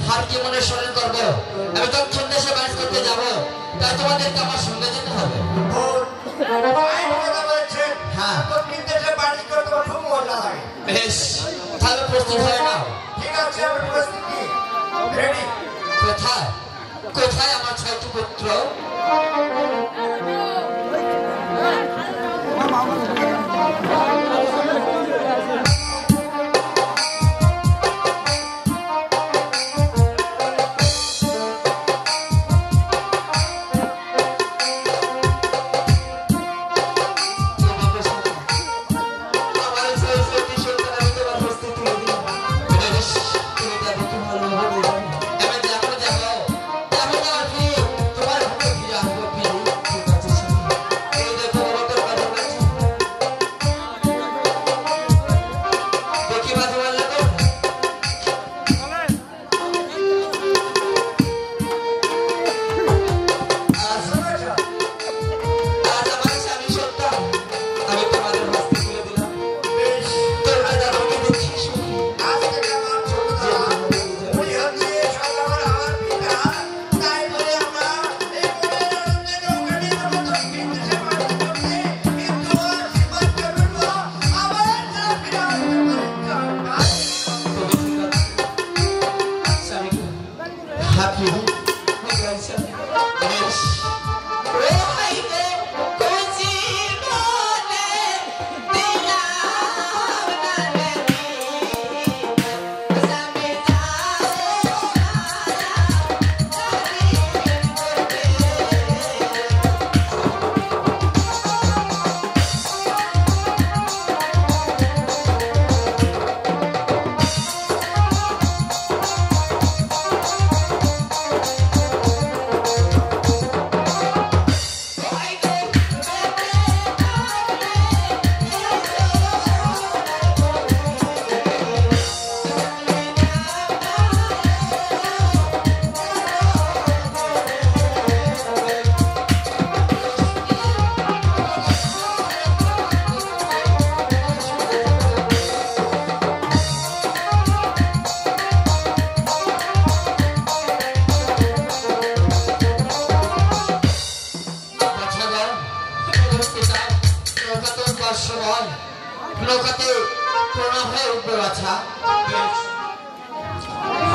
হার কি মনে স্মরণ করবো? আমি দক্ষিণ দেশে বাস করতে যাবো, তাই তোমাদেরকে আমার সঙ্গে যেতে হবে। হ্যাঁ বেশ, তাহলে প্রস্তুত হয়ে নাও। কোথায় কোথায় আমার 6টি পুত্র?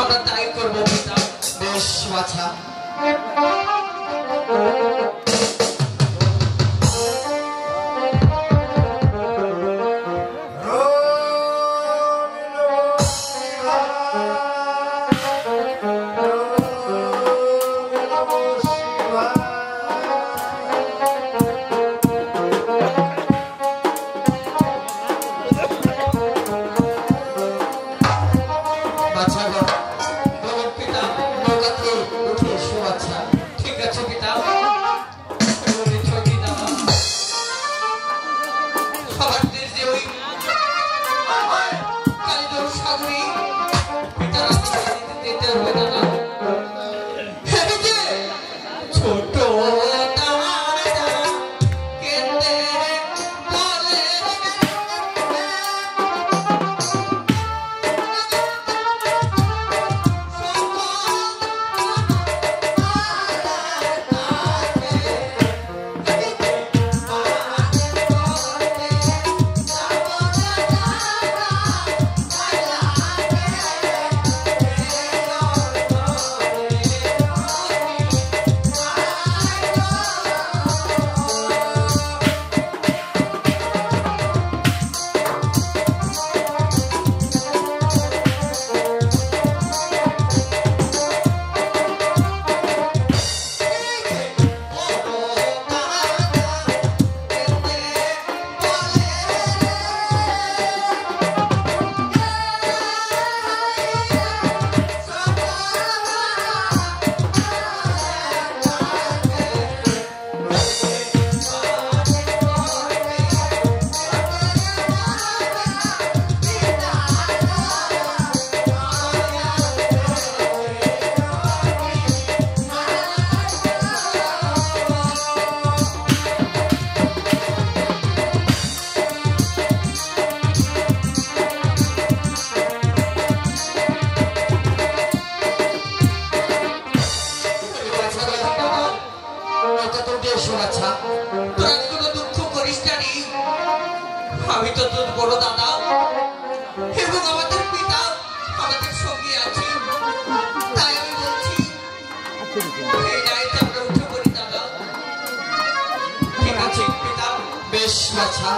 আমরা তাই করবো। বেশ বাছা, বড় দাদা এবং আমাদের পিতা আমাদের সঙ্গে আছে, তাই আমি বলছি এই রাইতে আমরা উঠে পড়ি দাদা। ঠিক আছে পিতা, বেশ আচ্ছা।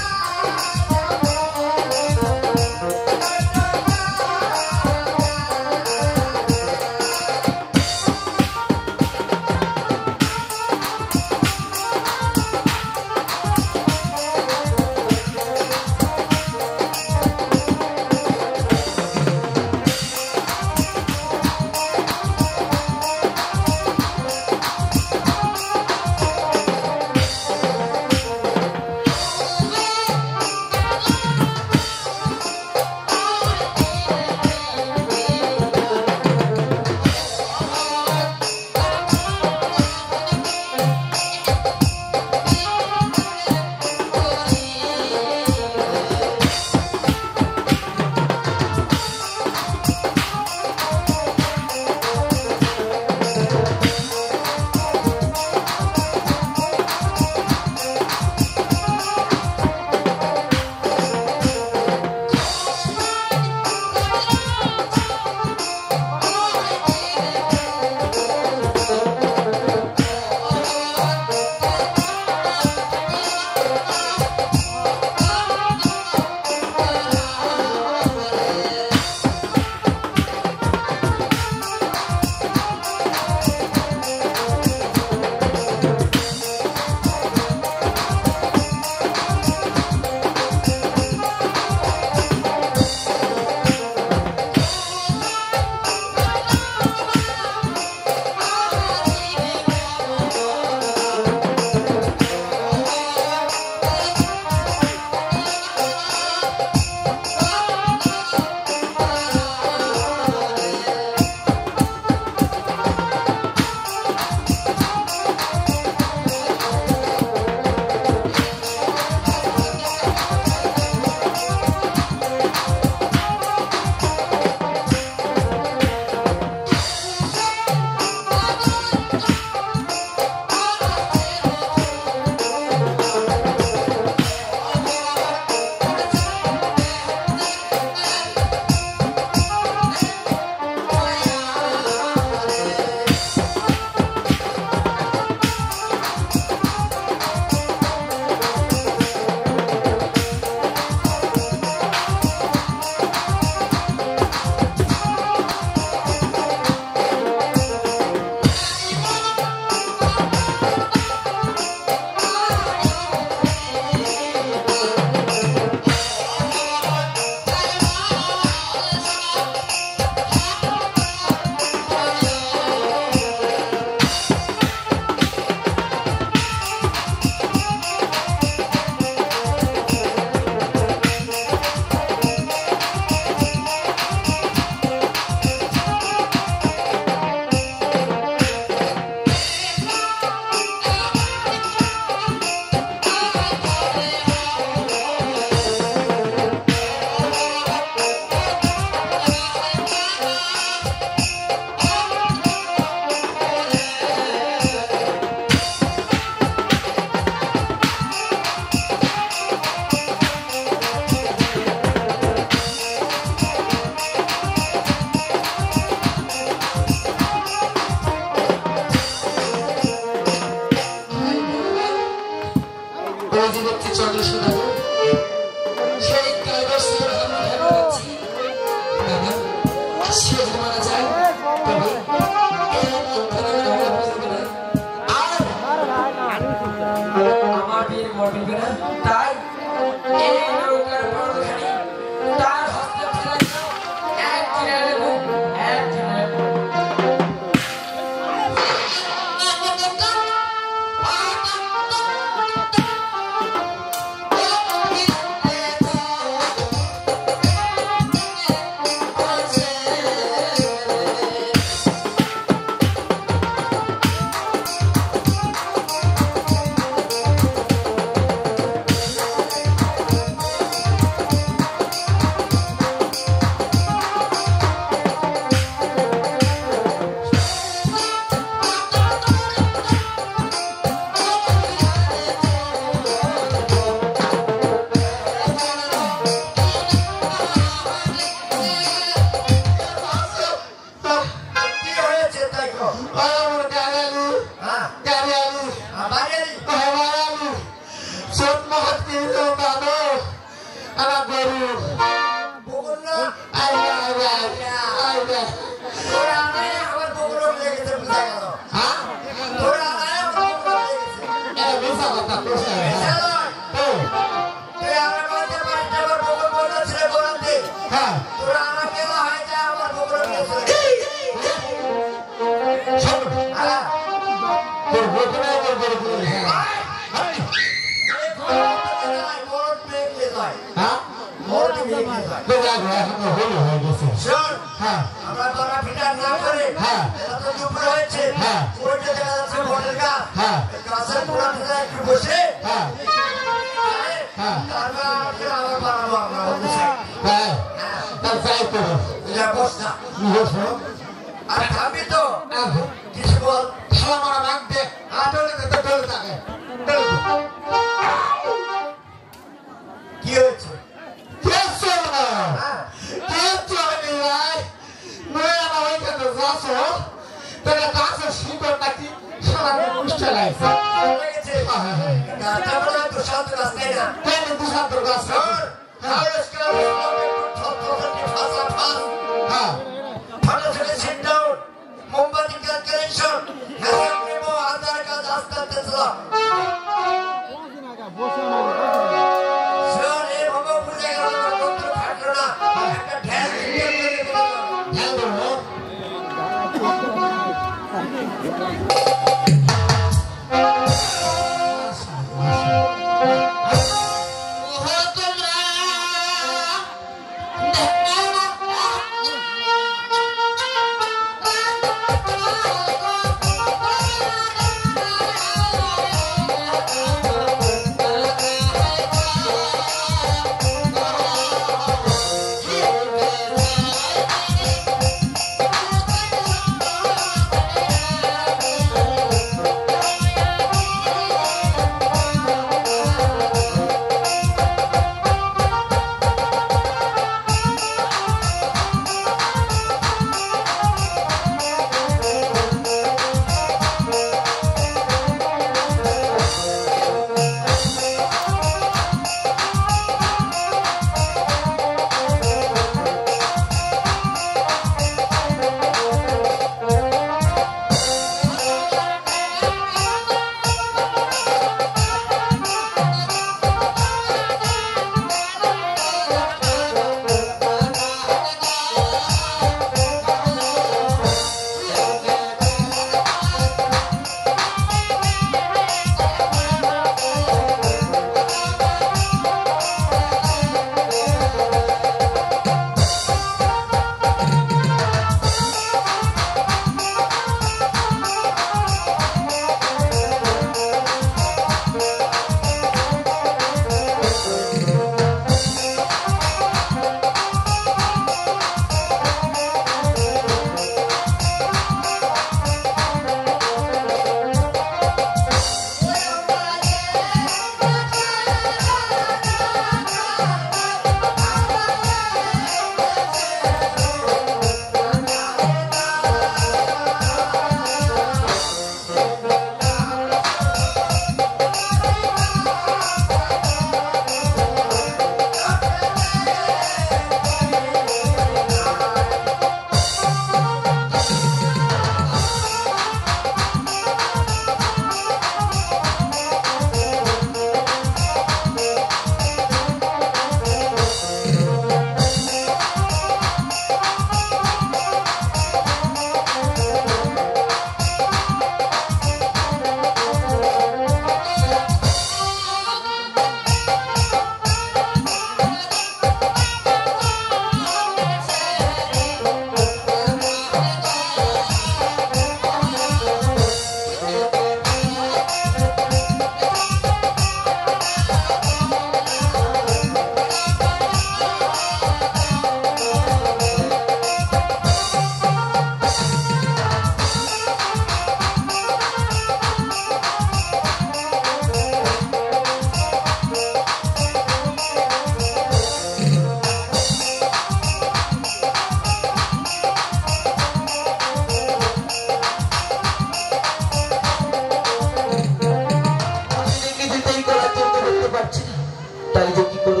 তাই যে কি করব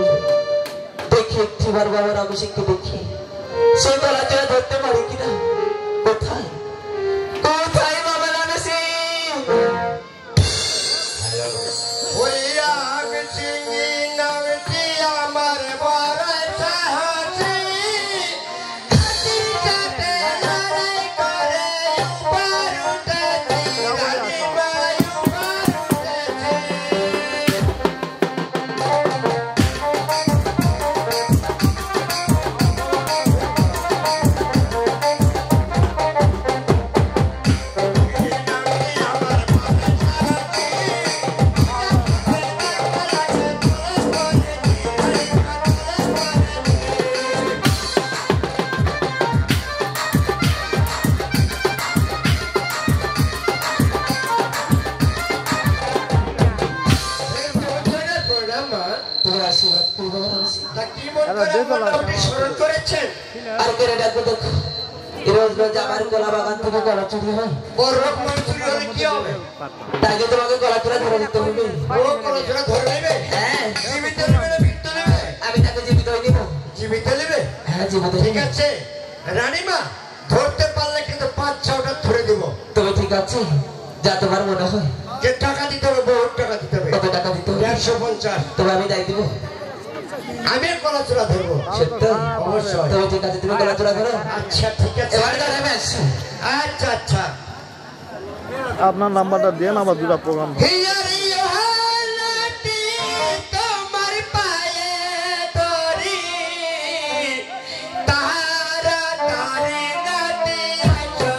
দেখি একটিবার বাবার অভিষেককে দেখি সে গলাটা ধরতে পারি কিনা কোথায় কোথায় বাবা নামে সিং ওই আগ চিংড়ি নামটি আমার বড় সাহসী হাতি সাথে লড়াই করে উপর উঠেছি রানীমাই উপর তোমার আশীর্বাদ করবো তা কি মনে করে মোটামুটি স্মরণ করেছেন আর করে ডাকবো দেখো রোজ রোজ আমার কলা বাগান থেকে কলা চুরি হয় বড় রকম চুরি হলে কি হবে তাকে তোমাকে কলা চূড়া ধরে দিতে হবে বড় কোনো জোড়া ধরে নেবে হ্যাঁ জীবিত নেবে না মৃত্যু নেবে আমি তাকে জীবিত হয়ে দিব জীবিত নেবে হ্যাঁ জীবিত ঠিক আছে রানীমা ধরতে পারলে কিন্তু 5-6টা ধরে দিব তবে ঠিক আছে যা তোমার মনে হয় যে টাকা দিতে হবে বহুত টাকা দিতে হবে কত টাকা দিতে হবে 150 তবে আমি দায় দিব আমি কলা চূড়া ধরবো সত্য অবশ্যই তবে ঠিক আছে তুমি কলা চূড়া ধরো আচ্ছা ঠিক আছে এবার দাঁড়াবে আসো আচ্ছা আচ্ছা আপনার নাম্বারটা দেন আমার দুটা প্রোগ্রাম হিয়ারি হালাটি তোমার পায়ে ধরি তাহারা তারে গাতে আছো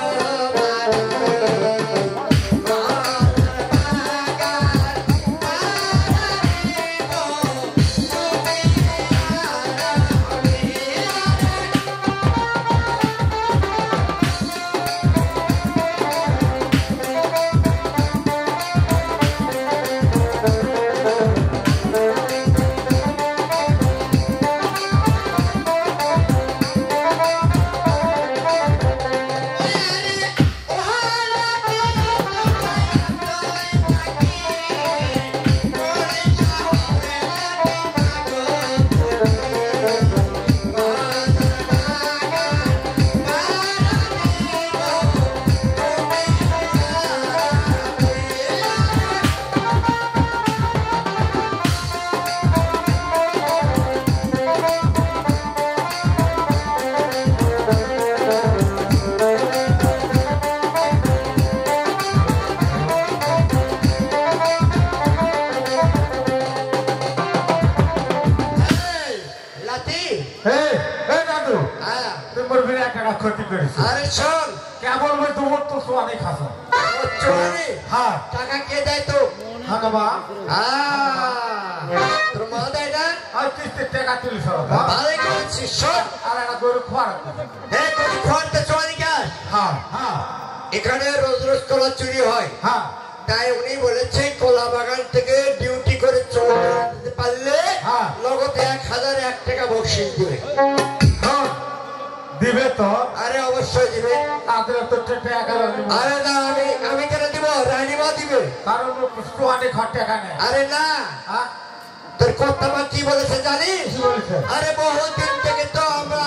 ক্ষতি করেছে আরে শোন কেবল ওই তোমার তো সোয়ানি খাসা চোরানি হ্যাঁ টাকা কে দেয় তো হ্যাঁ বা তোর মা দেয় না আর কিস্তির টাকা তুলিস ভালোই করেছিস শোন আর একটা গরু খোয়ার হ্যাঁ গরু খোয়ারতে চোরানি কাজ হ্যাঁ হ্যাঁ এখানে রোজ রোজ কলা চুরি হয় হ্যাঁ তাই উনি বলেছে কলা বাগান থেকে ডিউটি করে চলে যেতে পারলে হ্যাঁ নগদে 1001 টাকা বকশিশ দিবে দিবে তো আরে অবশ্যই দিবে তাদের তো টাকা আরে না আমি কেন দিব রানীমা দিবে কারণ সোয়ানি ঘর টাকা নেই আরে না হ্যাঁ তোর কথা কি বলেছে জানিস কি বলেছে আরে বহুদিন থেকে তো আমরা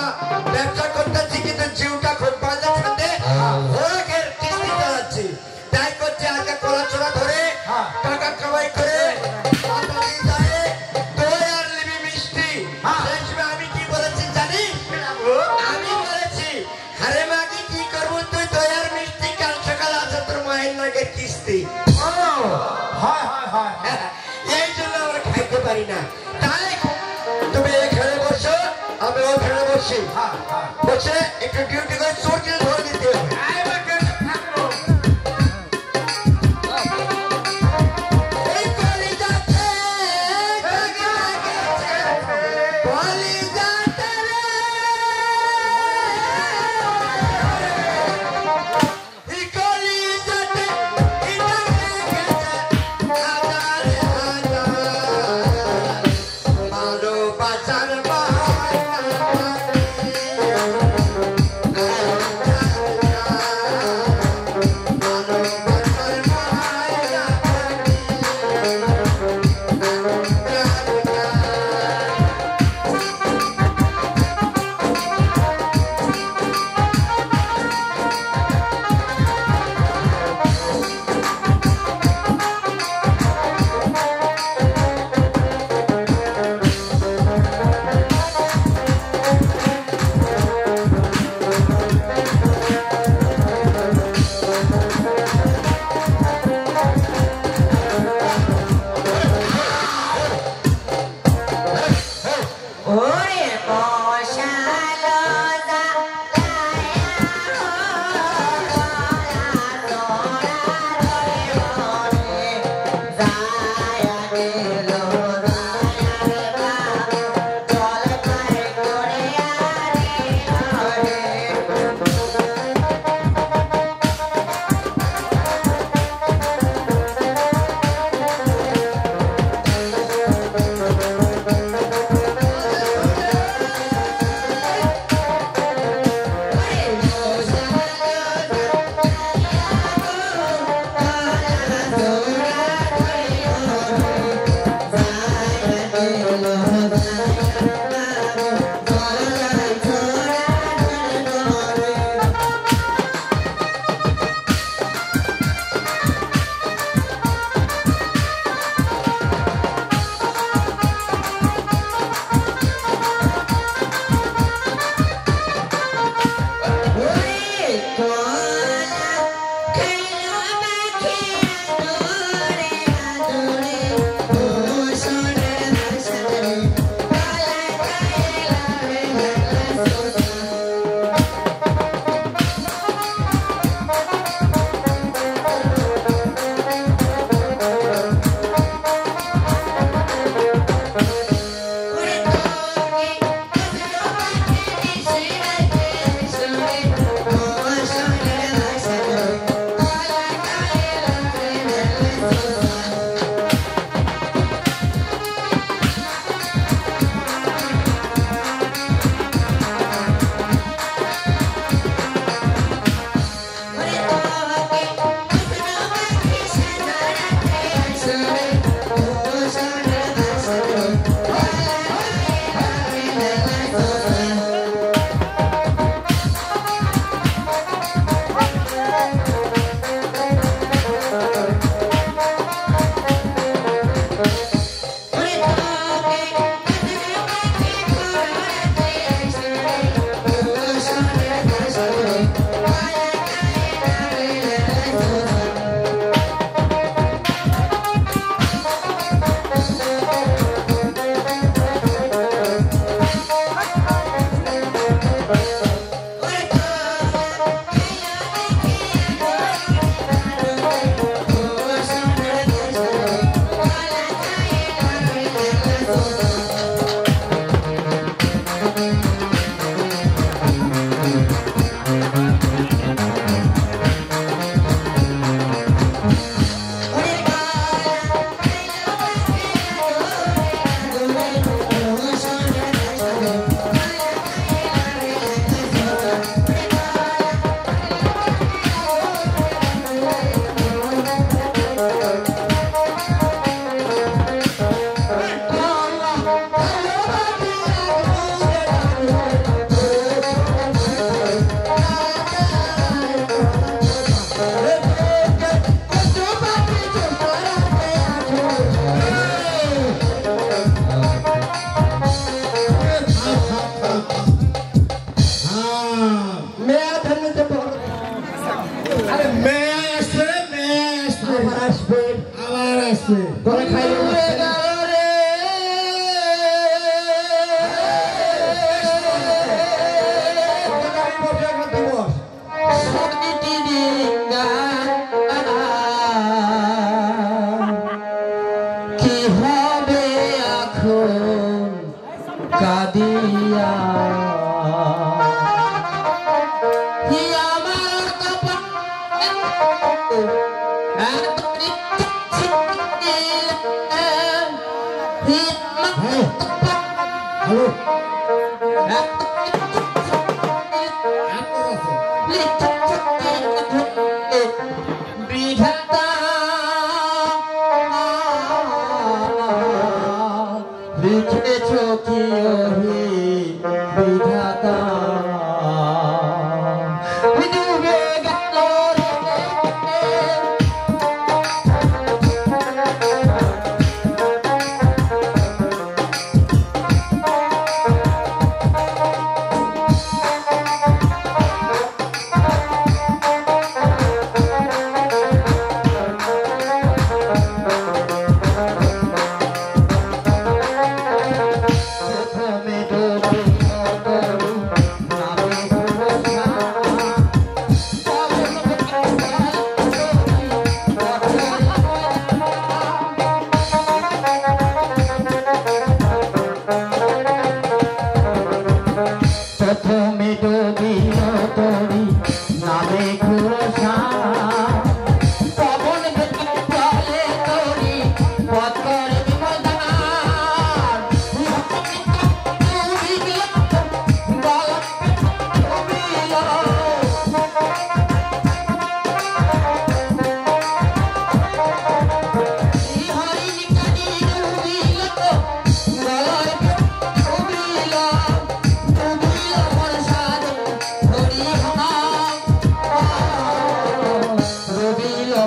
ব্যবসা করতেছি কিন্তু জিউটা খুব বাজে থাকে হোরাকের কিস্তি চালাচ্ছি তাই করছে আজকে কলা চোরা ধরে টাকা কামাই করে আমি কি বলেছি জানিস আমি বলেছি আরে মাকে কি করবো তুই দয়ার মিষ্টি কাল সকাল আছে তোর মায়ের নাগের কিস্তি এই জন্য আমরা খাইতে পারি না তাই তুমি এখানে বসো আমি ওখানে বসি বসে একটু ডিউটি করে চোর কিনে ধরে দিতে হবে মেয়া ধরতে বড় আরে মেয়ে আসছে আবার আসবে আবার আসছে তোরা খাইলে কি হবে এখন কাদিয়া আমার হ্যালো বিধাতা লিখেছ কি ওহে বিধাতা ডুবে গেল প্রথমে ডুবে নামে ভরসা প্রথমে ডুবিল তরি নামে ভরসা পবন চলে তরি পথর বিমদার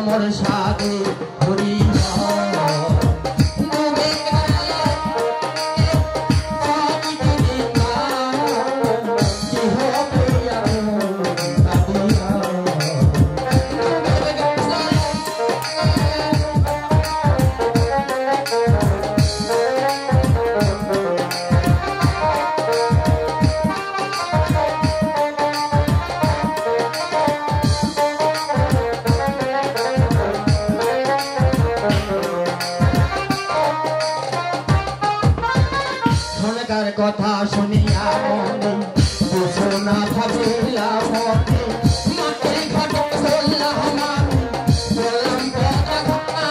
মোর সাদে হরি ডুবে গেল কি হবে এখন কাদিয়া ডুবে গেল সোনার কথা শুনিয়া মনে সোনা ভাবিলা মনে মাটির ঘটে চললাম আমি বললাম কথা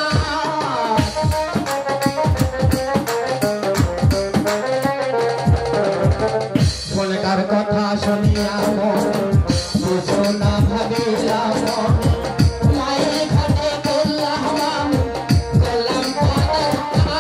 সোনার কথা শুনিয়া মনে সোনা ভাবিলা মনে মায়ের ঘটে চললাম আমি বললাম কথা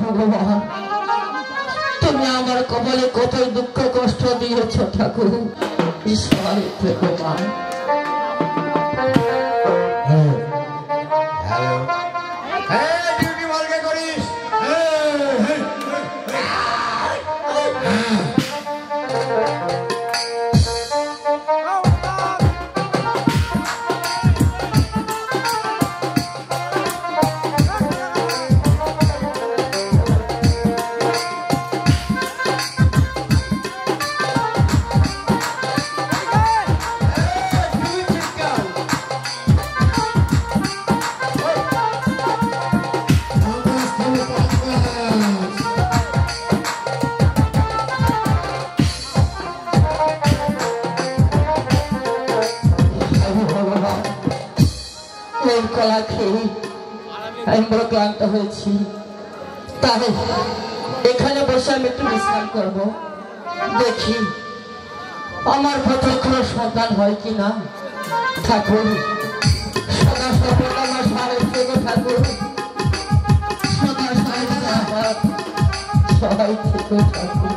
ভগবান তুমি আমার কপালে কতই দুঃখ কষ্ট দিয়েছ ঠাকুর ঈশ্বর ভগবান ডিউটি মালকে করিস কলা খেয়ে আমি বড় ক্লান্ত হয়েছি, তাই এখানে বসে আমি একটু বিশ্রাম করবো। দেখি আমার পথে কোনো সন্তান হয় কিনা। ঠাকুর সদা সর্বদা আমার সাহেব থেকে ঠাকুর, সদা সর্বদা আমার সবাই থেকে ঠাকুর।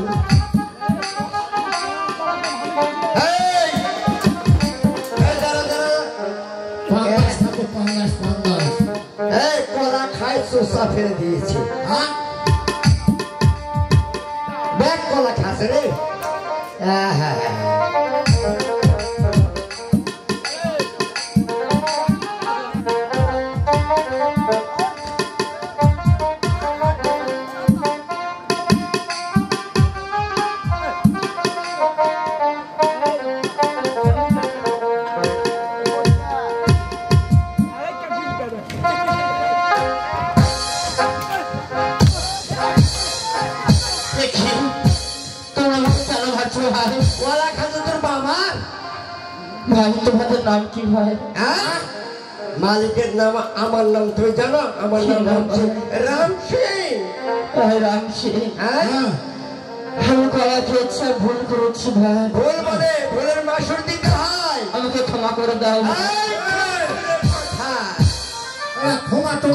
কলা খাই চোষা ফেলে দিয়েছে। ব্যাগ কলা খাসে রে। ভাই তোমাদের নাম কি ভাই? মালিকের নাম আমার নাম তুমি জানো? আমার নাম রাম সিং। রাম সিং। আমি কলা খেয়েছি, ভুল করেছি ভাই। ভুল মানে ভুলের মাসুর দিতে হয়। আমাকে ক্ষমা করে দাও। ক্ষমা তো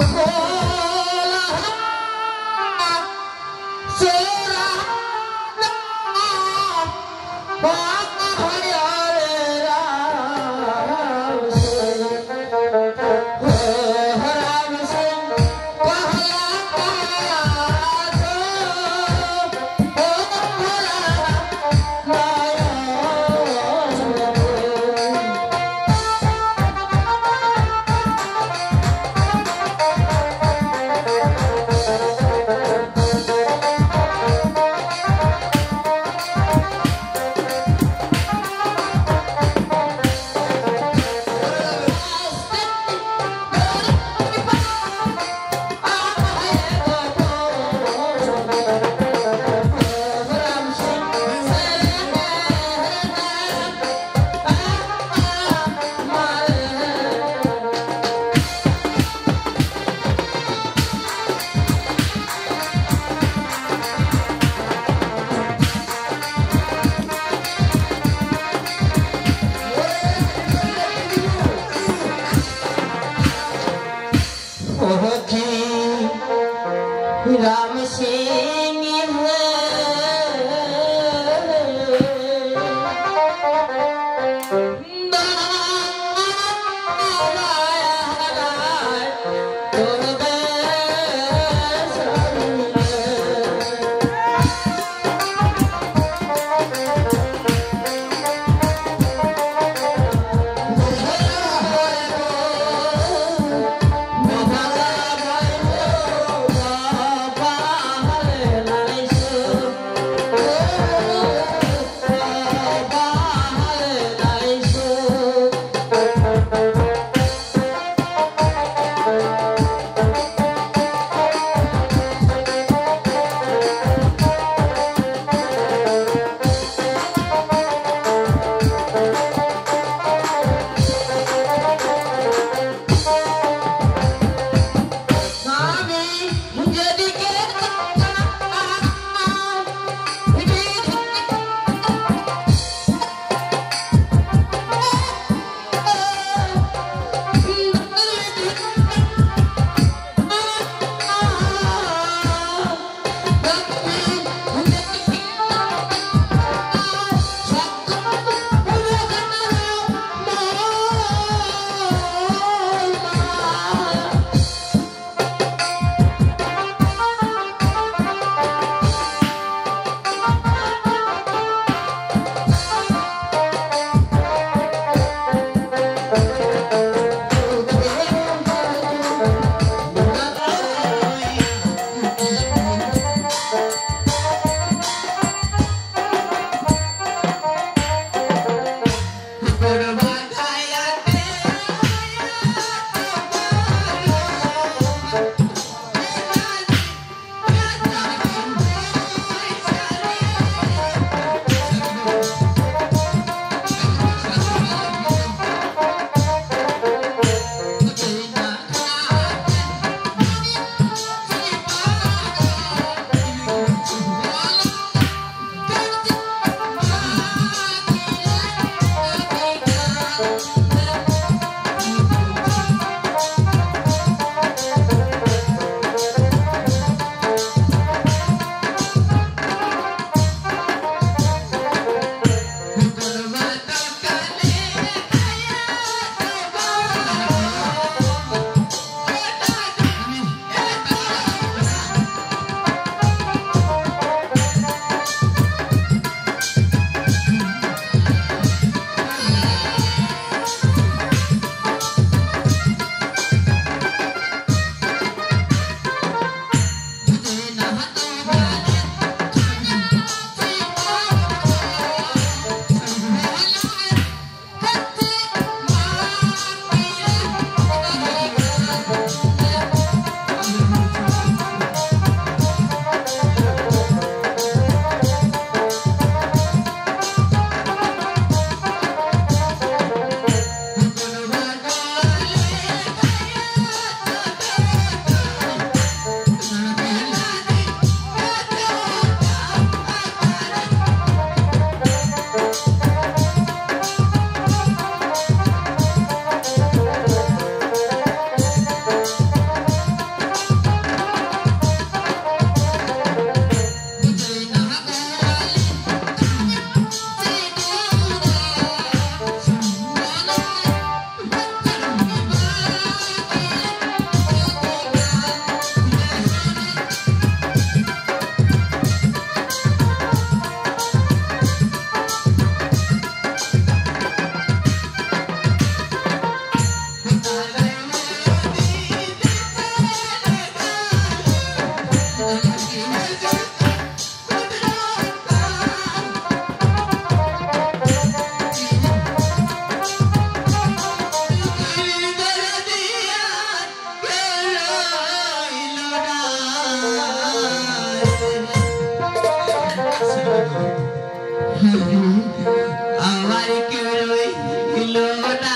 আমার কেউ রইল না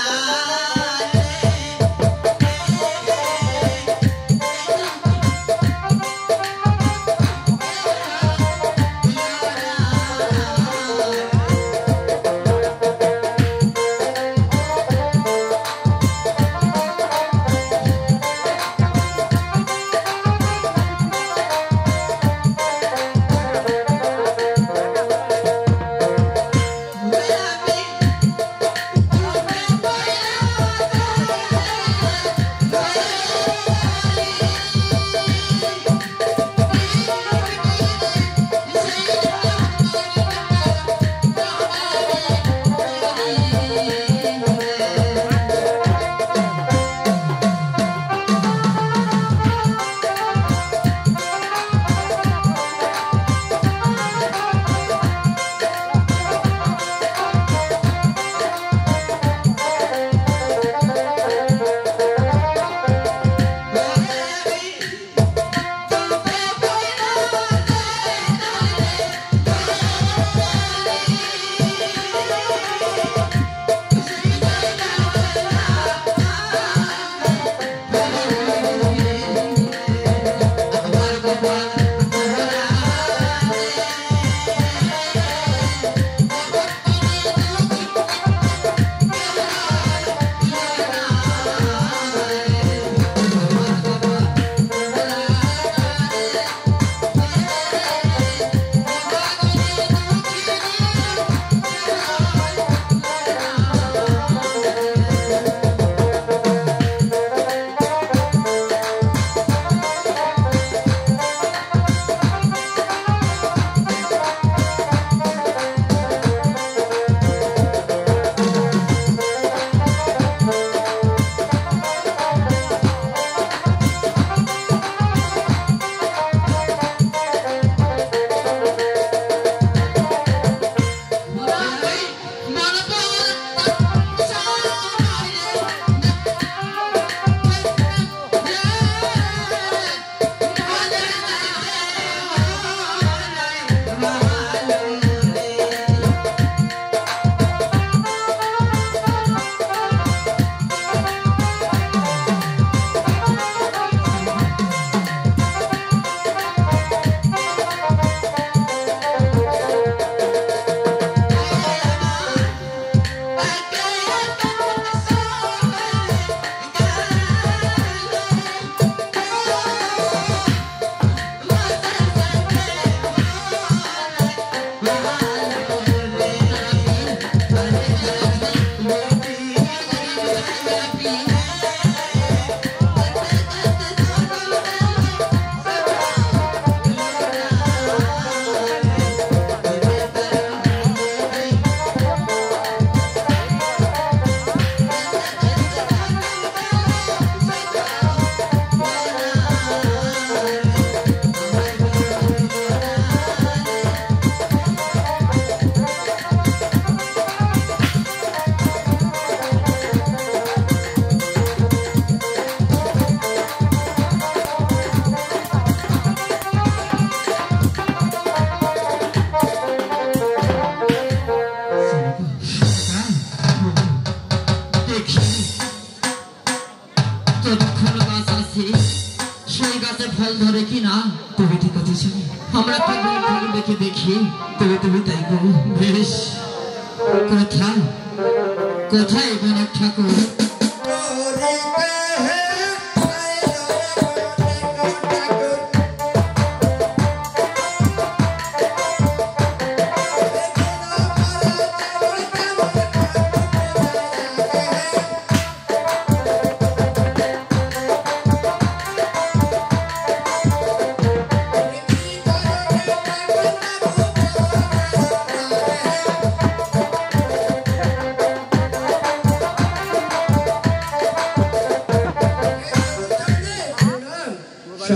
কোথায় গণক ঠাকুর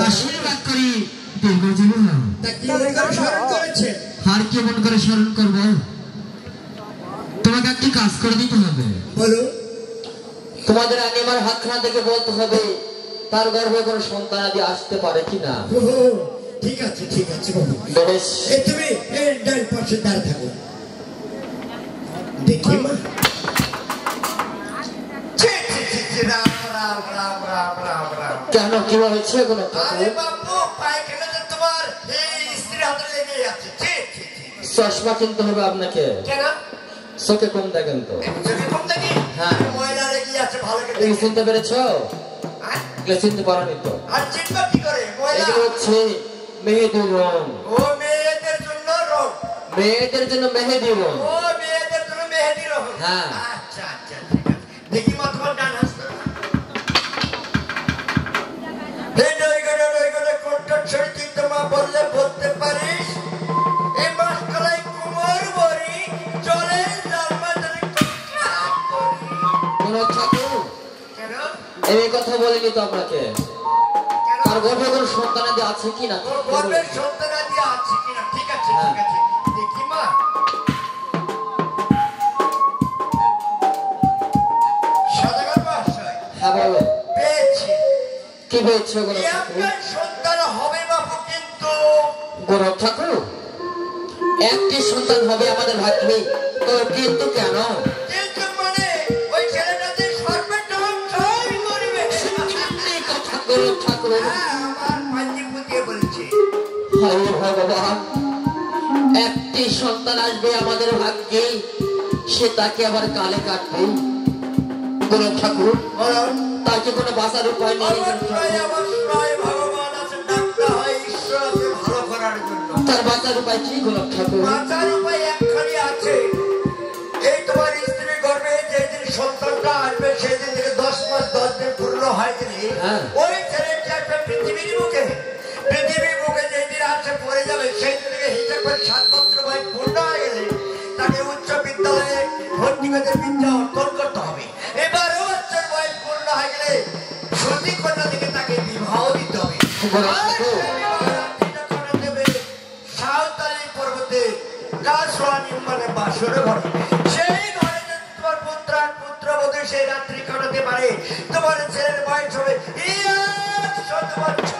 আশীর্বাদ করি দীর্ঘ জীবন। আর কেমন করে স্মরণ করবো? তোমাকে একটি কাজ করে দিতে হবে। বলো। তোমাদের আগে আমার হাতখানা থেকে বলতে হবে তার গর্ভে কোনো সন্তান আদি আসতে পারে কিনা। ঠিক আছে ঠিক আছে বাবু। বেশ তুমি এই ডান পাশে দাঁড়িয়ে থাকো। দেখি মা রাম রাম রাম রাম রাম রাম কেন কি হয়েছে গোলক ঠাকুর? আরে বাবু পায়খানাতে তোমার এই স্ত্রী হাতে লেগে যাচ্ছে চশমা কিনতে হবে আপনাকে। কেন চোখে কম দেখেন তো। চোখে কম দেখি? হ্যাঁ। ময়লা লেগে যাচ্ছে ভালো করে তুমি চিনতে পেরেছো? এগুলো চিনতে পারোনি তো। আর চিনবা কি করে ময়লা? এগুলো হচ্ছে মেহেদির রং। ও মেয়েদের জন্য রং। মেয়েদের জন্য মেহেদি রং। ও মেয়েদের জন্য মেহেদি রং। হ্যাঁ। আচ্ছা আচ্ছা ঠিক আছে। দেখি মা তোমার ডান হাত। এই নইগড়ে কোনটা ছেড়ে দিতে মা বললে বলতে পারিস? এই মাসকলাই কুমোর বড়ি চলে জালমাদারি গোলক ঠাকুর কেন? এই কথা বলিনি তো আপনাকে। আর গর্ভে কোনো সন্তানাদি আছে কি না? ওর গর্ভের সন্তানাদি আছে কিনা? ঠিক আছে ঠিক আছে। দেখি মা। সদাগর মহাশয়। হ্যাঁ বলো। পেয়েছি। কি পেয়েছো গোলক ঠাকুর? একটা সন্তান হবে বাবু কিন্তু গোলক ঠাকুর একটি সন্তান হবে আমাদের ভাগ্যে, তো কিন্তু কেন? কিন্তু মানে ওই ছেলেটাতে সর্বনাশই করবে। এই কথা গোলক ঠাকুর। হ্যাঁ, আমার পাঞ্জি পুতিয়ে বলছে। হায় ভগবান, একটি সন্তান আসবে আমাদের ভাগ্যে, সে তাকে আবার কালে কাটবে। গোলক ঠাকুর তাকে কোনো বাঁচার উপায় নেই। অবশ্যই অবশ্যই ভগবান আছেন, ডাক্তার হয় ঈশ্বর আছে ভালো করার জন্য। তার বাঁচার উপায় কি গোলক ঠাকুর? বাঁচার উপায় একখানি আছে। এই তোমার স্ত্রী গর্ভে যেদিন সন্তানটা আসবে সেদিন থেকে 10 মাস 10 দিন পূর্ণ হয় গেলে হ্যাঁ। ওই ছেলেটি একটা পৃথিবীর মুখে যেদিন আসে পড়ে যাবে সেই দিন থেকে হিসাব করে 7 বছর বয়স পূর্ণ হয়ে গেলে তাকে উচ্চ বিদ্যালয়ে ভর্তি করে বিদ্যা অর্জন করতে হবে। এবার 12 বছর বয়স পূর্ণ হয়ে গেলে সতী কন্যা থেকে তাকে বিবাহ দিতে হবে। আর সেই বিবাহরাত্রিটা করে দেবে সাঁওতালি পর্বতে কাশওয়ানি মানে বাসরে ঘরে। সেই ঘরে যদি তোমার পুত্র আর পুত্রবধূ সেই রাত্রি কাটাতে পারে তোমার ছেলের বয়স হবে 100 বছর।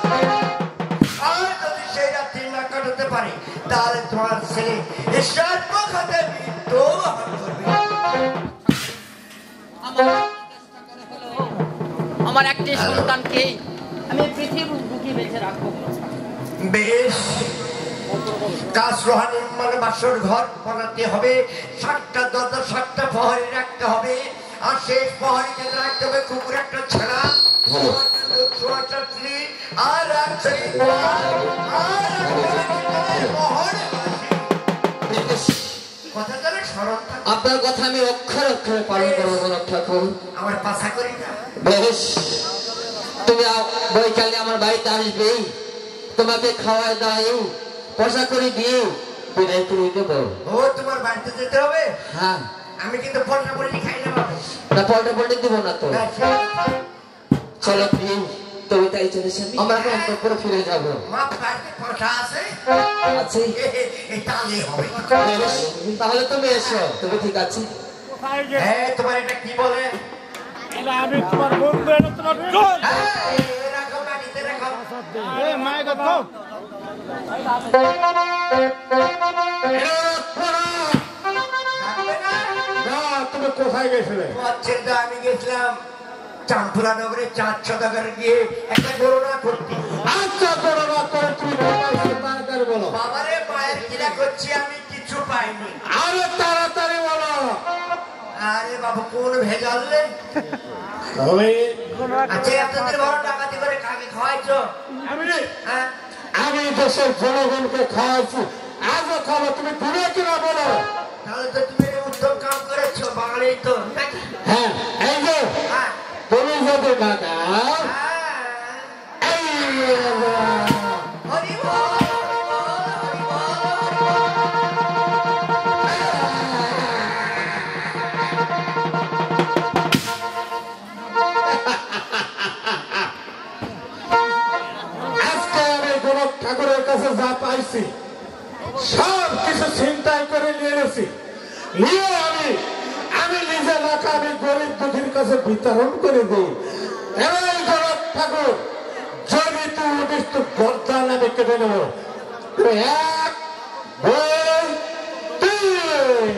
আর যদি সেই রাত্রি না কাটাতে পারে তাহলে তোমার ছেলে সর্বক্ষতে মৃত্যুবরণ করবে। আমার একটি সন্তানকে আমি পৃথিবীর বুকে বেঁচে রাখবো। বেশ, কাজ রোহানি মানে বাসর ঘর বানাতে হবে, 7টা দরজা 7টা প্রহরী রাখতে হবে, আর শেষ প্রহরীকে রাখতে হবে কুকুর একটা ছাড়া, আর কথা জানে স্মরণ থাকে। আপনার কথা আমি অক্ষরে অক্ষরে পালন করবো গোলক ঠাকুর। আমার পাশা করি না। বেশ, তুমি বৈকালে আমার বাড়িতে আসবে, তোমাকে খাওয়ায় দাওয়াই পয়সা করে দিয়ে বিদায় করে দেবো। ও তোমার বাড়িতে যেতে হবে? হ্যাঁ। আমি কিন্তু পল্টা পল্টি খাই না বাবা। না পল্টে পল্টে দিব না তো। চলো প্রিয়, তুমি তাই চলেছি, আমরা এখন অন্তঃপুরে ফিরে যাবো। মা বাড়িতে পয়সা আছে? আছে। তাহলে হবে। বেশ, তাহলে তুমি এসো। তুমি ঠিক আছে? হ্যাঁ, তোমার এটা কি বলে? আমি তোমার বন্ধু, এটা তোমার বোন। রাখো বাড়িতে রাখো। মায়ের কথা তুমি কোথায় গেছিলে? আমি গেছিলাম চাঁদপুরা নগরে 4 সদাগর গিয়ে একটা গণনা করতে। আচ্ছা, করোনা করে তুমি তাড়াতাড়ি বলো। বাবারে মায়ের কিনা করছি, আমি কিছু পাইনি। আরে তাড়াতাড়ি বলো। আরে বাবু কোন ভেজালে? আচ্ছা, আপনাদের বড় ডাকাতি করে কাকে খাওয়াইছো? হ্যাঁ, আমি দেশের জনগণকে খাওয়াইছি, আজও খাবো। তুমি ঘুরে কিনা বলো। তাহলে তো তুমি উত্তম কাম করেছো, বাঙালি তো নাকি? হ্যাঁ, এই যে হ্যাঁ, তুমি যদি টাকা হ্যাঁ। এই হরি বল, হরি বল, হরি বল, আজকে আমি গোলক ঠাকুরের কাছে যা পাইছি সব কিছু চিন্তাই করে নিয়ে গেছি। নিয়ে আমি নিজে রাখা আমি গরিব দুঃখীর কাছে বিতরণ করে দিই। এই গোলক ঠাকুর, যদি তুই উঠিস তো গর্দান আমি কেটে নেব। 1, 2, 3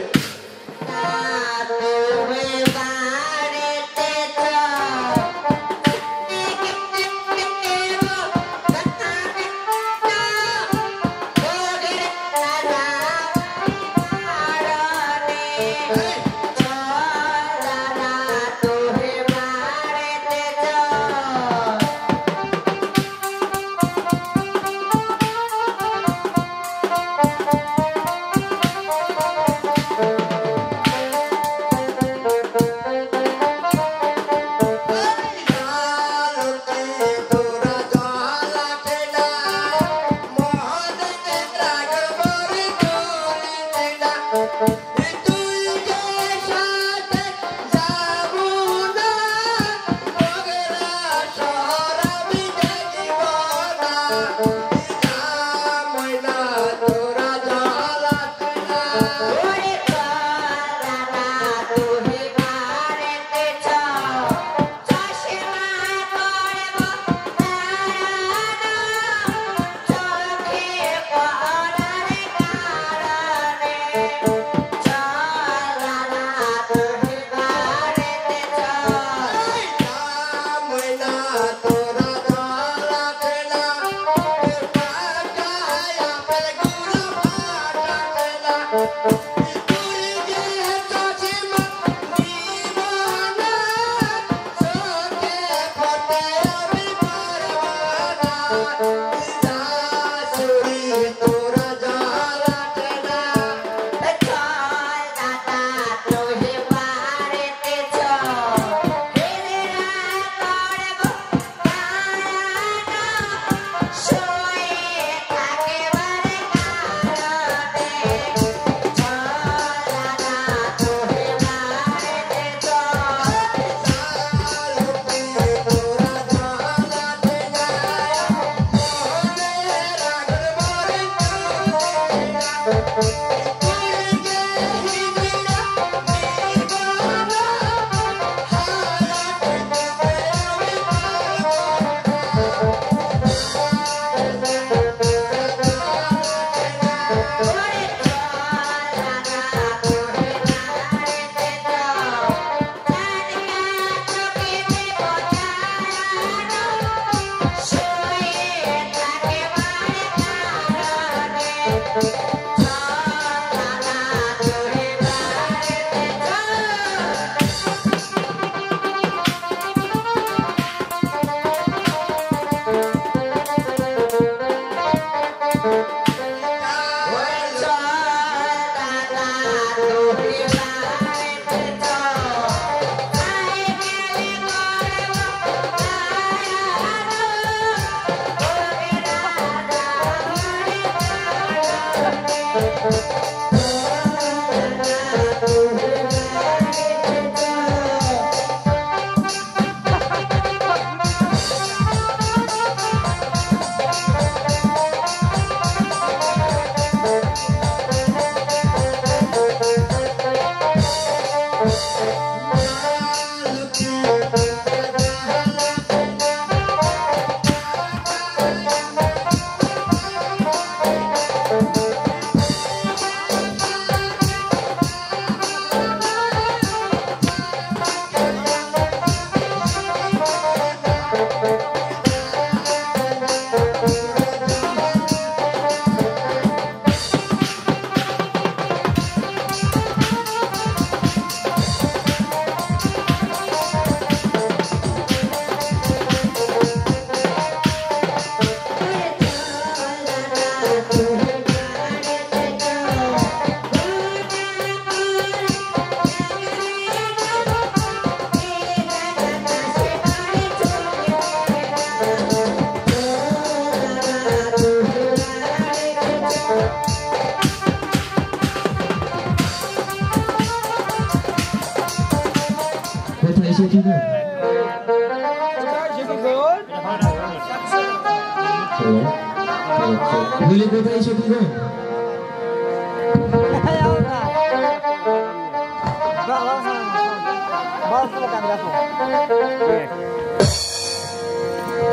বলে কোথায় এসে কি গো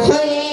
Hey,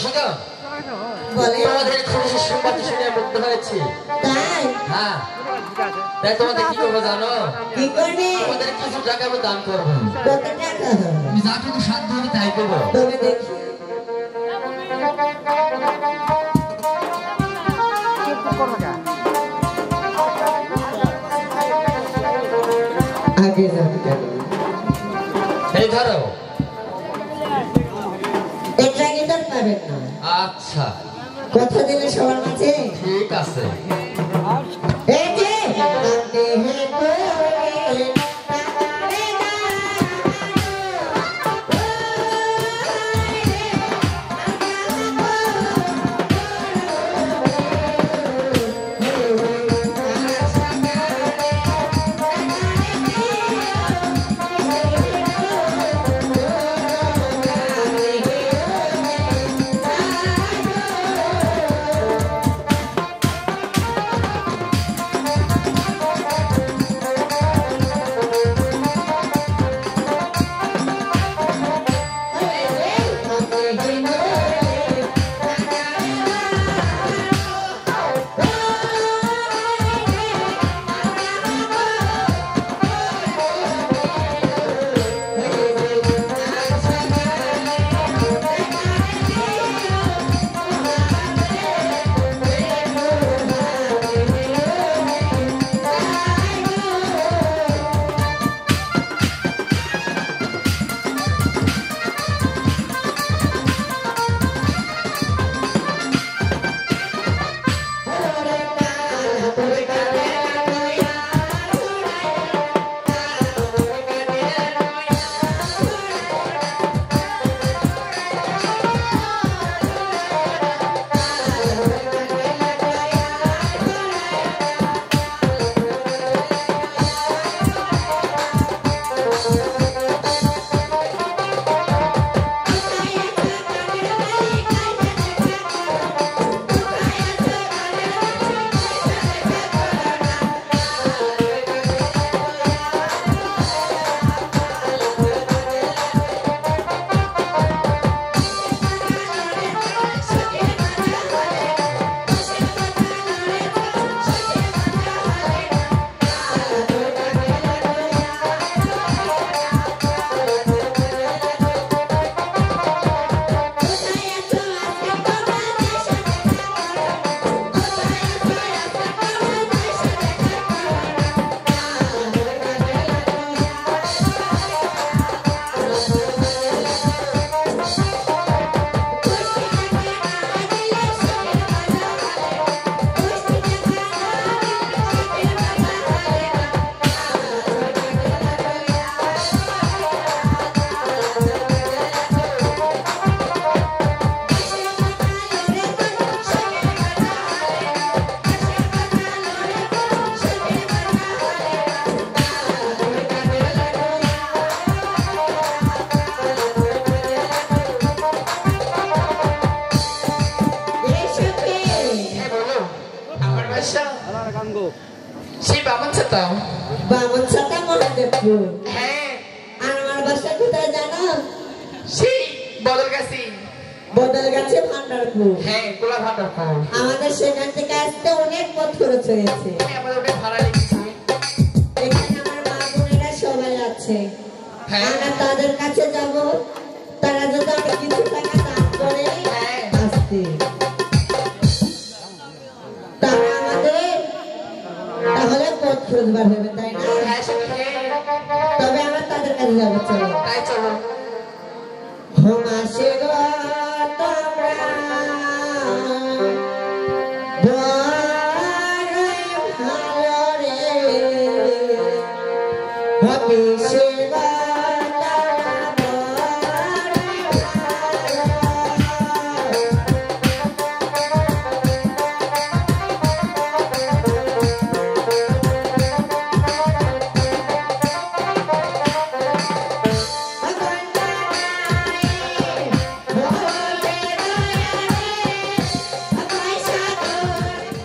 মধুসূদন তোমাদের খুশি সংবাদ শুনে মুগ্ধ হয়েছি। তাই হ্যাঁ, তাই তোমাদের কি করবো জানো? কি করবে? তোমাদের কিছু টাকা আমি দান করবো। কত টাকা? আমি যাটুকু সাধ্য হবে তাই দেবো। তবে দেখি আগে যাবে। এই ধরো। এটা কিন্তু পাবেন না। আচ্ছা, কথা দিলে সবার মাঝে। ঠিক আছে। এই যে মহাদেবপুর। হ্যাঁ, আর আমার বাসা কোথায় জানো? সেই বদলগাছি। বদলগাছি ভান্ডারপুর। হ্যাঁ, গোলা ভান্ডারপুর। আমাদের সেখান থেকে আসতে অনেক পথ খরচ হয়েছে। আমাদের ওটা ভাড়া লেগেছে। এখানে আমার মা বোনেরা সবাই আছে। হ্যাঁ, আমরা তাদের কাছে যাব, তারা যদি আমরা কিছু টাকা দান করে আসতে, তারা আমাদের তাহলে পথ খোঁজবার হবে, তাই না? তবে আমরা তাদের কাছে যাবো। চলো তাই চলো। হোমাসে গো তোমরা বড়ই ভালো রে, হবিষে গো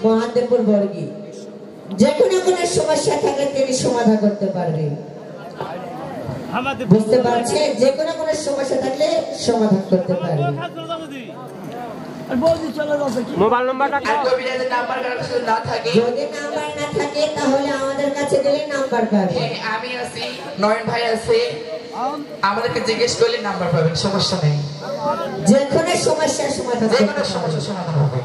মহাদেবপুর বর্গী যে কোনো সমস্যা থাকলে তিনি সমাধান করতে পারবেন। বুঝতে পারছে? যে কোনো সমস্যা থাকলে সমাধান করতে পারবেন। মোবাইল নাম্বারটা আর কবিরাজের নাম্বার কারো কাছে না থাকে, যদি নাম্বার না থাকে তাহলে আমাদের কাছে গেলে নাম্বার পাবে। আমি আছি, নয়ন ভাই আছে, আমাদেরকে জিজ্ঞেস করলে নাম্বার পাবেন, সমস্যা নেই। যে কোনো সমস্যার সমাধান যে কোনো সমস্যার সমাধান হবে।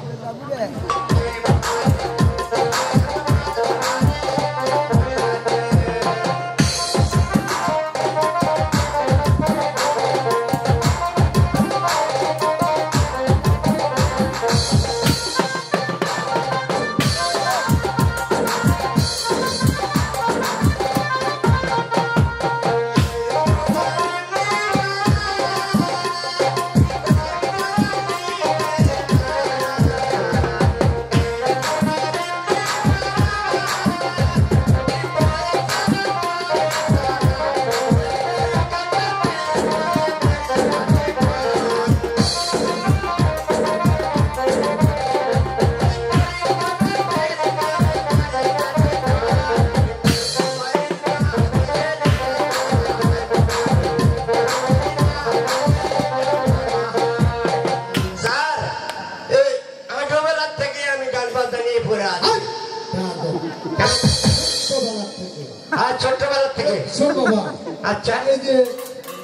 আচ্ছা এই যে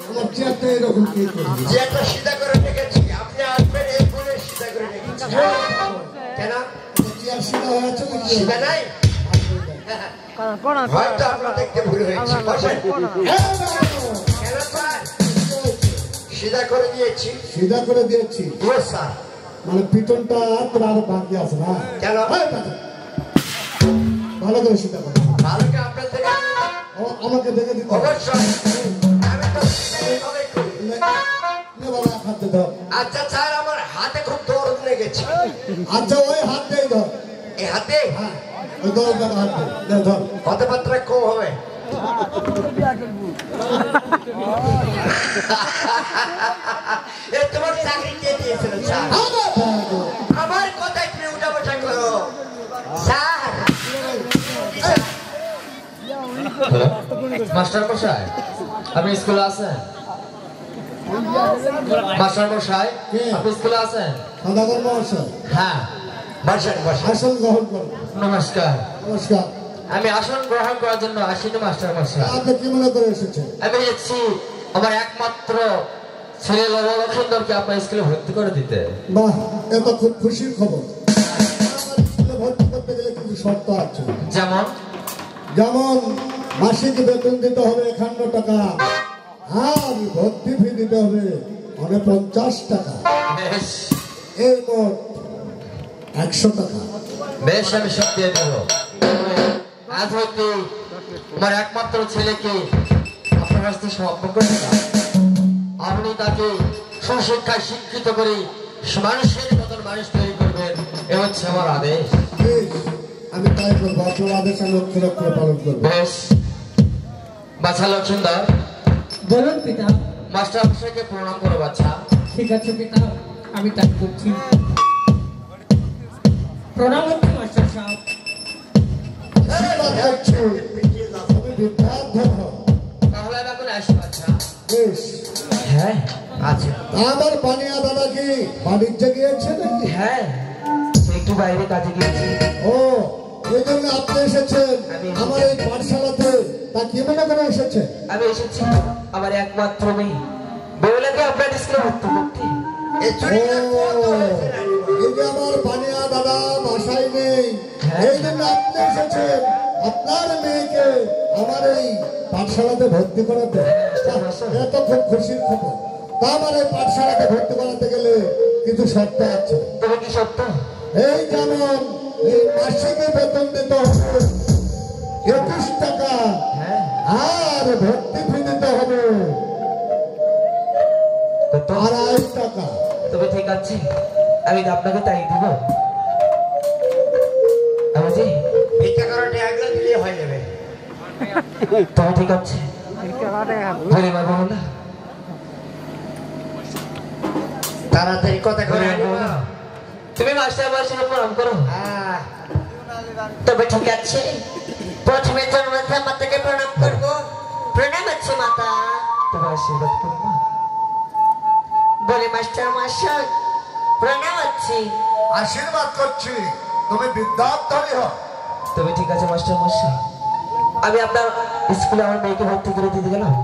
আমার চেয়ারটা এরকম কি করবে? চেয়ারটা সিধা করে রেখেছি, আপনি আসবেন এই করে সিধা করে রেখেছি। কেন চেয়ার সিধা হয়ে আছে নাকি? সিধা নাই? হয়তো আপনার দেখতে ভুল হয়েছে। বসেন। কেন স্যার? সিধা করে দিয়েছি। সিধা করে দিয়েছি Yes, স্যার। মানে পিটনটা তোর আরো বাকি আছে না? কেন? ভালো করে সিধা করে ভালো কি আপনার থেকে? আমাকে দেখে দিতে হবে। অবশ্যই। আমি তো এইভাবেই করি। নে বাবা হাতে ধর। আচ্ছা স্যার, আমার হাতে খুব দরদ লেগেছে। আচ্ছা ওই হাত দিয়ে ধর। এই হাতে হ্যাঁ ওই ধর হাত দে ধর। কথাবার্তা কম হবে। এ তোমার চাকরি কে দিয়েছিল স্যার? আমার কথায় তুমি উঠা বসা করো স্যার। মাস্টার মশাই, আপনি স্কুলে আছেন? মাস্টার মশাই, আপনি স্কুলে আছেন? সদাগর মহাশয় হ্যাঁ। বসেন বসেন। আসন গ্রহণ করুন। নমস্কার। নমস্কার। আমি আসন গ্রহণ করার জন্য আসিনি মাস্টার মশাই। আপনি কি মনে করে এসেছেন? আমি এসেছি আমার একমাত্র ছেলে লবলক্ষণকে আপনার স্কুলে ভর্তি করে দিতে। বাহ, এত খুব খুশির খবর। আমার স্কুলে ভর্তি করতে গেলে কিছু শর্ত আছে। যেমন? যেমন মাসিক বেতন দিতে হবে 51 টাকা, আর ভর্তি ফি দিতে হবে 50 টাকা, বেশ এই মোট 100 টাকা। বেশ, আমি সব দিয়ে দেব। আজ হইতে আমার একমাত্র ছেলেকে আপনার কাছ থেকে সমর্পণ করে দিলাম। আপনি তাকে সুশিক্ষায় শিক্ষিত করে মানুষের মতন মানুষ তৈরি করবেন, এ হচ্ছে আমার আদেশ। বেশ, আমি তাই করবো। আপনার আদেশ আমি অক্ষরে অক্ষরে পালন করবো। বেশ। বাচ্চা লক্ষিন্দর, বলুন পিতা। মাস্টার মশাইকে প্রণাম করো বাচ্চা। ঠিক আছে পিতা, আমি তাই করছি। প্রণাম হচ্ছে মাস্টার সাহেব। আমি বিদ্যার্থ। তাহলে আমি এখন আসি বাচ্চা। বেশ। হ্যাঁ আচ্ছা। আমার পানিয়া দাদা কি বাণিজ্যে গিয়েছে নাকি? হ্যাঁ, একটু বাইরে কাজে গিয়েছি। ও, এই জন্য আপনি এসেছেন আমার এই পাঠশালাতে। তা কি মনে করে এসেছে? আমি এসেছি আমার একমাত্র মেয়ে বেউলাকে আপনার স্কুলে ভর্তি করতে। এই চুরিটা কত হয়েছে? এই যে আমার পানিয়া দাদা বাসায় নেই, এই জন্য আপনি এসেছেন আপনার মেয়েকে আমার এই পাঠশালাতে ভর্তি করাতে। এত খুব খুশির খবর। তা আমার এই পাঠশালাতে ভর্তি করাতে গেলে কিছু শর্ত আছে। তবে কি সত্য? এই যেমন এই মাসিক বেতন দিতে হবে 21 টাকা, আর ভর্তি ফি দিতে হবে 2.5 টাকা। তবে ঠিক আছে, আমি আপনাকে তাই দিব। আমি যে ভিক্ষা করাটা একলা দিলে হয়ে যাবে। তবে ঠিক আছে, বলে পারবো না। তাড়াতাড়ি কথা করে তুমি মাস্টার আমার সঙ্গে প্রণাম করো। তবে ঠিক আছে, প্রথমে জন্মদাতা মাতাকে প্রণাম করবো। প্রণাম আছে মাতা। তবে আশীর্বাদ করবো। বলে মাস্টার মশাই, প্রণাম হচ্ছে। আশীর্বাদ করছি তুমি বিদ্যাধরী হও। তবে ঠিক আছে মাস্টার মশাই, আমি আপনার স্কুলে আমার মেয়েকে ভর্তি করে দিতে গেলাম,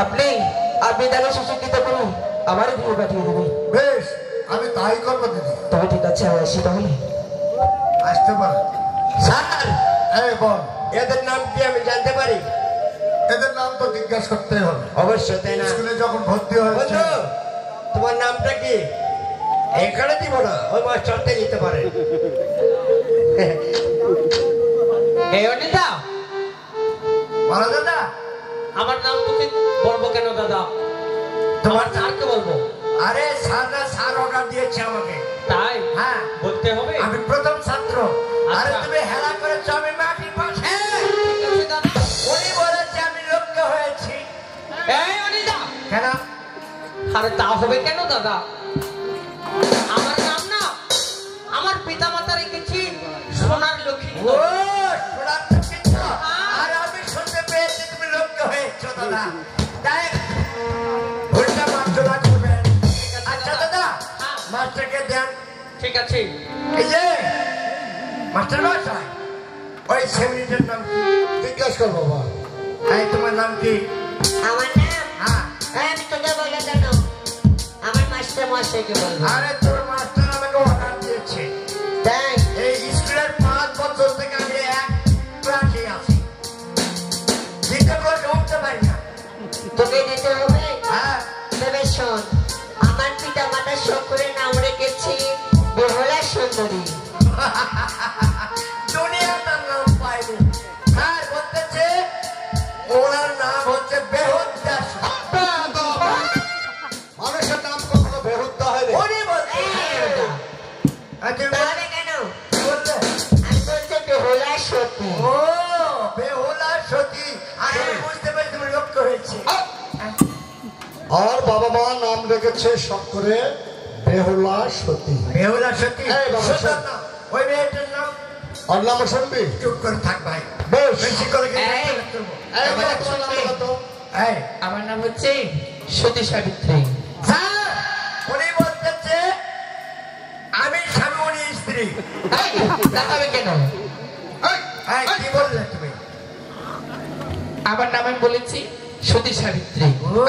আপনি তাকে সুশিক্ষিত করে আমারই দিকে পাঠিয়ে দেবেন। বেশ, আমি তাই করবো দিদি। তবে ঠিক আছে, আমি আসি তাহলে। আসতে পারো। স্যার, এই বল, এদের নাম কি আমি জানতে পারি? এদের নাম তো জিজ্ঞাসা করতেই হবে। অবশ্যই, তাই না? স্কুলে যখন ভর্তি হয়েছে। বন্ধু, তোমার নামটা কি? এখানে দিব না, ওই মাস্টারতে দিতে পারে। এই অনিতা, বলো দাদা। আমার নাম তোকে বলবো কেন দাদা? তোমার স্যারকে বলবো। আরে স্যার না, স্যার অর্ডার দিয়েছে আমাকে। তাই? হ্যাঁ, বলতে হবে। আমি প্রথম ছাত্র। আরে আচ্ছা। তুমি হেলা করেছো, আমি মাটির পাশে। ঠিক আছে দাদা। উনি বলেছে আমি লক্ষ্য হয়েছি। এই অনিতা, কেন? আরে তা হবে কেন দাদা? আমার নাম না, আমার পিতা মাতা রেখেছি সোনার লক্ষ্মী। ও, সোনার লক্ষ্মী। আর আমি শুনতে পেয়েছি তুমি লক্ষ্য হয়েছো দাদা। তাই ভুলটা মার্জনা করবেন। আচ্ছা দাদা, মাস্টারকে দেন। ঠিক আছে। এই যে মাস্টার মশাই, ওই সেমিনিটের নাম কি? জিজ্ঞাসা কর বাবা। এই তোমার নাম কি? আমার নাম? হ্যাঁ। আমি তোকে বলে কেন? আমার মাস্টার মশাইকে বলবো। আরে তোর মাস্টার আমাকে অর্ডার দিয়েছে। তাই? এই স্কুলের 5 বছর থেকে আমি এক ক্লাসে আছি, দিতে করে উঠতে পারি না। তোকে দিতে হবে? হ্যাঁ। তবে শোন, আমার পিতা মাতা সকলের নাম রেখেছি বেহুলা সুন্দরী। দুনিয়াটার নাম পাইনি। হ্যাঁ, বলতেছে ওনার নাম হচ্ছে বেহুদ্দা। মানুষের নাম কখনো বেহুদ্দা হয় রে। উনি বলছে তাহলে কেন? বললে আমি বলছি বেহুলা সতী। ও বেহুলা সতী। আর আমি বুঝতে পারি তুমি লক্ষ্য হয়েছে। আর বাবা মা নাম রেখেছে সব করে বেহুলা সতী। বেহুলা সতী এই বাবা, সুন্দর শোন। নাম। ওই মেয়েটার নাম? আর নাম শুনবি? চুপ করে থাক ভাই। বেশ। বেশি করে এই, এই বাবা, তোমার নাম কত? এই আমার নাম হচ্ছে সতী সাবিত্রী। স্যার, উনি বলতেছে আমি স্বামী, উনি স্ত্রী। এই, দেখাবে কেন? এই, কি বললে তুমি? আমার নাম আমি বলেছি সতী সাবিত্রী। ও,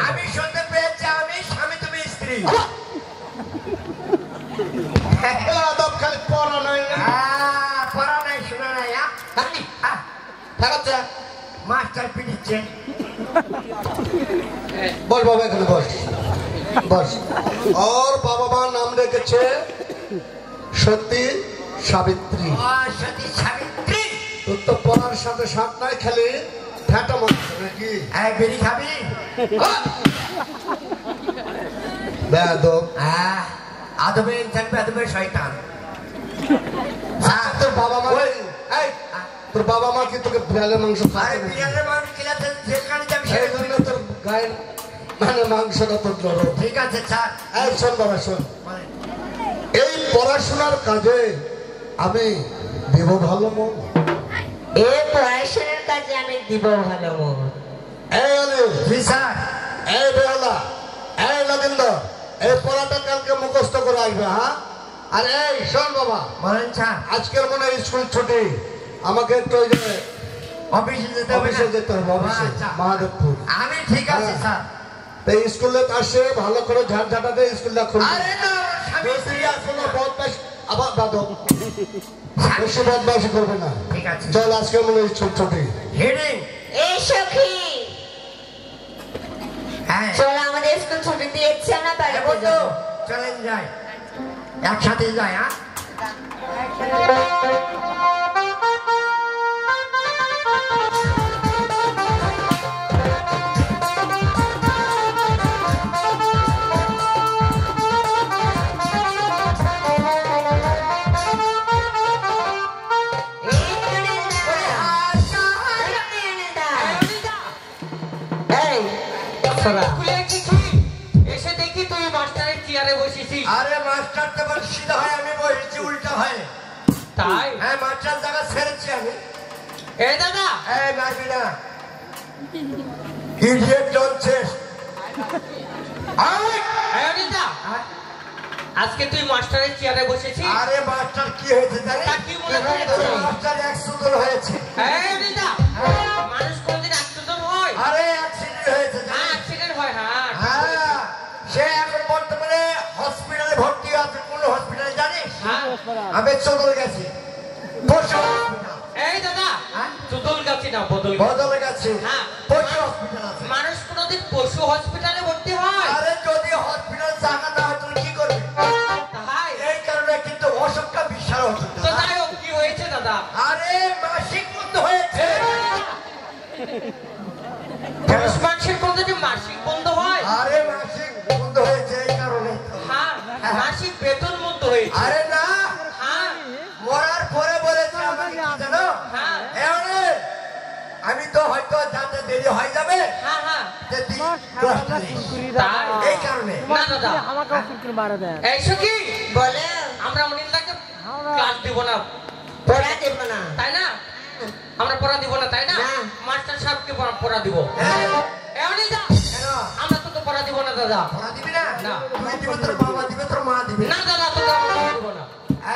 আমি শুনতে পেয়েছি আমি স্বামী, তুমি স্ত্রী। আদব খালি পড়া নাই না। পড়া নাই, শোনা নাই। থাকা মাস্টার পিটিচ্ছে। বল বাবা, এখানে বস বস। আর বাবা মা নাম রেখেছে সতী সাবিত্রী। ও, সতী সাবিত্রী। তোর তো পড়ার সাথে সাথ নাই, খালি ফ্যাটা মারছে নাকি? এই, বিড়ি খাবি? বেয়াদব। আদবে ইনসান, বেয়াদবে শয়তান। তোর বাবা মা এই, তোর বাবা মা কি তোকে বিড়ালের মাংস আরে খাওয়াতে নাকি? বিড়ালের মাংস খেলাতে যেখানে যাবি এই সেখানে। জন্য তোর গায়ের মানে মাংসটা তোর নরম। ঠিক আছে স্যার। এই শোন বাবা, শোন, এই পড়াশোনার কাজে আমি দেব ভালো মন। এই পড়াশোনার কাজে আমি দিব ভালো মন। এই আলি, জি স্যার। এই বেহলা, এই নগেন্দ্র, এই পড়াটা কালকে মুখস্থ করে আসবে। হ্যাঁ, আর এই শোন বাবা, বলেন স্যার। আজকের মনে হয় স্কুল ছুটি, আমাকে একটু ওই যে অফিসে যেতে হবে না? অফিসে যেতে হবে, অফিসে আচ্ছা। মহাদেবপুর। আমি ঠিক আছে হ্যাঁ। স্যার। এই স্কুলে আসে ভালো করে ঝাঁটাতে স্কুলটা খুলবে। আরে না, স্বামী যদি স্ত্রী আর আছে কোনো না। বদমাশ আবার বাদক বেশি বদমাশি করবে না। ঠিক আছে। চল, আজকের মনে হয় ছুটি। হেডিং। এই সখী, হ্যাঁ। চল আমাদের স্কুল ছুটি দিয়েছে, আমরা বাড়িতে বন্ধু, যাবো। চলেন যাই, একসাথে যাই। হ্যাঁ, এই, শোনা। স্কুলে এসেছি, এসে দেখি তুই মাস্টারের চেয়ারে বসেছিস। আরে মাস্টার তো বল সিধা হয়, আমি বসেছি উল্টা হয়। তাই? হ্যাঁ, মাস্টার জায়গা ছেড়েছি আমি। এই দাদা, এই মারবি না, ইডিয়েট জনছেস। এই অনিতা, আজকে তুই মাস্টারের চেয়ারে বসেছিস? আরে মাস্টার কি হয়েছে জানিস? তা কি মনে হয়েছে? মাস্টার অ্যাক্সিডেন্ট হয়েছে। এই রিদা, মানুষ কোনদিন অ্যাক্সিডেন্ট হয়? আরে অ্যাক্সিডেন্ট হয়েছে হ্যাঁ, জানিস? অ্যাক্সিডেন্ট হয়। হ্যাঁ, হ্যাঁ, সে এখন বর্তমানে হসপিটালে ভর্তি আছে। কোন হসপিটালে জানিস? হ্যাঁ। আমি চলে গেছি পশু হসপিটাল। এই দাদা, হ্যাঁ? চুদল গাছি না বদল বদলে গেছে। হ্যাঁ। পশু হসপিটাল আছে। মানুষ কোনদিন পশু হসপিটালে ভর্তি হয়? আরে যদি হসপিটাল জায়গা না হয় তুমি কি করবে? তাই এই কারণে কিন্তু অসুখটা বিশাল অসুখ। তো যাই হোক, কি হয়েছে দাদা? আরে মাসিক বন্ধ হয়েছে। পুরুষ মানুষের কোনদিন মাসিক বন্ধ হয়? আরে মাসিক বন্ধ হয়েছে এই কারণে। হ্যাঁ, মাসিক বেতন বন্ধ হয়েছে। আরে না, হ্যাঁ, মরার পরে বলেছে আমাকে কি জানো? হ্যাঁ। এবারে আমি তো হয়তো যাতে দেরি হয়ে যাবে। হ্যাঁ, হ্যাঁ। যে তুই ক্লাসটা নিস। তাই? এই কারণে না দাদা, এই সখী, বলে আমরা অনিন্দাকে ক্লাস দিব না, পড়া দেব না। তাই না? আমরা পড়া দিব না, তাই না? না। মাস্টার সাহেবকে পড়া দিব। হ্যাঁ, এই অনিন্দা, কেন? আমরা তোকে পড়া দিব না দাদা। পড়া দিবি না? না। তুই দিবে, তোর বাবা দিবে, তোর মা দিবে। না দাদা, তোকে আমরা পড়া দিব না।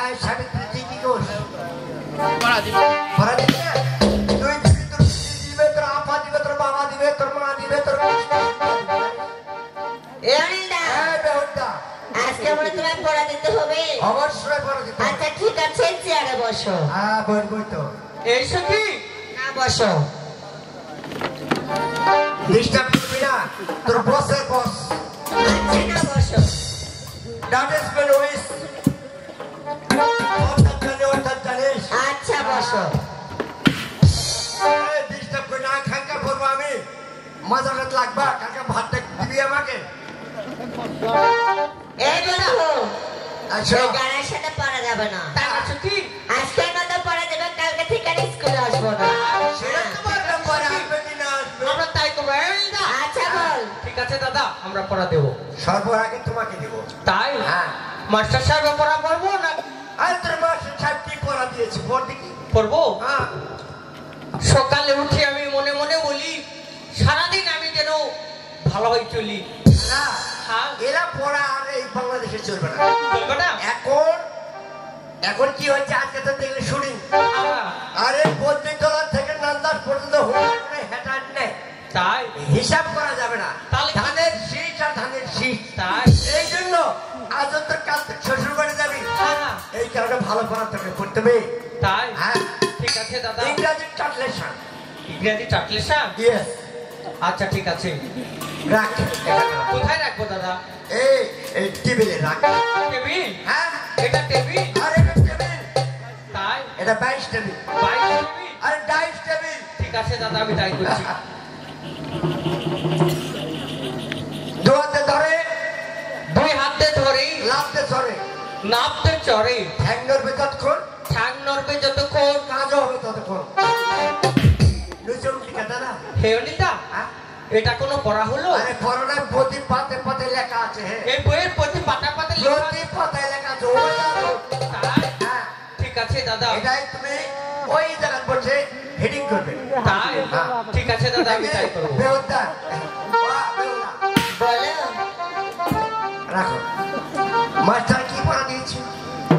এই সাবিত্রী, তুই কি করিস? পড়া দিবি না? তুই দিবি, তোর দিদি দিবে, তোর আপা দিবে, তোর বাবা দিবে, তোর মা দিবে, তোর এ অনিন্দা, এই বেহুদা, আজকে মনে তোমায় পড়া দিতে হবে। অবশ্যই পড়া দিতে হবে। আচ্ছা ঠিক আছে, চেয়ারে বসো। হ্যাঁ, বই তো। এই সখী, না বসো। ডিস্টার্ব করবি না, তোর বসের বস। আচ্ছা না বসো। That is when always. অর্থাৎ জানিস। আচ্ছা বসো। ডিস্টার্ব করে না, খাঙ্কা করবো আমি। মাজারাত লাগবা, কাকা ভাতটা দিবি আমাকে। এই বন্ধু, আচ্ছা, ওই গানের সাথে পড়া যাবে না। তাই না সখী? আজকের মতো পড়া দেবে, কালকে থেকে আর স্কুলে আসবো না। সেটা তোমার ব্যাপার, আসবে কি না আসবে। আমরা তাই করবো। এই অনিন্দা, আচ্ছা বল। ঠিক আছে দাদা, আমরা পড়া দেব। সর্বর আগে তোমাকে দেবো। তাই? হ্যাঁ। মাস্টার সাহেব পড়া পড়বো না? আর তোর মাস্টার সাহেব কি পড়া দিয়েছে পড় দেখি। পড়বো। হ্যাঁ, সকালে উঠে আমি মনে মনে বলি, সারাদিন আমি যেন ভালোভাবে চলি। না, হ্যাঁ। এরা পড়া আর এই বাংলাদেশে চলবে না। চলবে না? এখন কি হচ্ছে, আজকে তো দেখলে শুটিং। হ্যাঁ। আরে বদ্রিতলা থেকে নান্দার পর্যন্ত হেঁটার নেই, তাই? হিসাব করা যাবে না। তাহলে কি? ধানের শীষ আর ধানের শীষ। তাই? এই জন্য আজ তোর কাল থেকে শ্বশুর বাড়ি যাবি। হ্যাঁ। এই কারণে ভালো পড়া তোকে পড়তে হবে। তাই? হ্যাঁ, ঠিক আছে দাদা। ইংরাজি ট্রান্সলেশন। ইংরেজি ট্রান্সলেশন? ইয়েস, আচ্ছা ঠিক আছে। রাখ। কোথায় রাখবো দাদা? এই টেবিলে রাখ। টেবিল? হ্যাঁ, এটা টেবিল? আর এটা টেবিল, তাই? এটা 22 টেবিল, বাইশ টেবিল? আর 22 টেবিল। ঠিক আছে দাদা, আমি তাই করছি। দু হাতে ধরে, দুই হাতে ধরে, লাফতে ধরে, নাপতে চড়ে, ঠ্যাং নড়বে ততক্ষণ, ঠ্যাং নড়বে যতক্ষণ, কাজও হবে ততক্ষণ। লুচুম টিকা দাদা। হে অনিতা, হ্যাঁ? এটা কোনো পড়া হলো? আরে পরনের প্রতি পাতে পাতে লেখা আছে। হ্যাঁ, এই বইয়ের প্রতি পাতা পাতা লেখা প্রতি আছে? পাতায় লেখা আছে। ওই আর ওই। তাই? হ্যাঁ, ঠিক আছে দাদা। এটাই তুমি ওই জায়গায় বসে হেডিং করবে। তাই? হ্যাঁ। ঠিক আছে দাদা, আমি তাই করবো। বেহুদা, বাহ, বেহুদা। বলো। রাখো। মাস্টার কি পড়া দিয়েছে?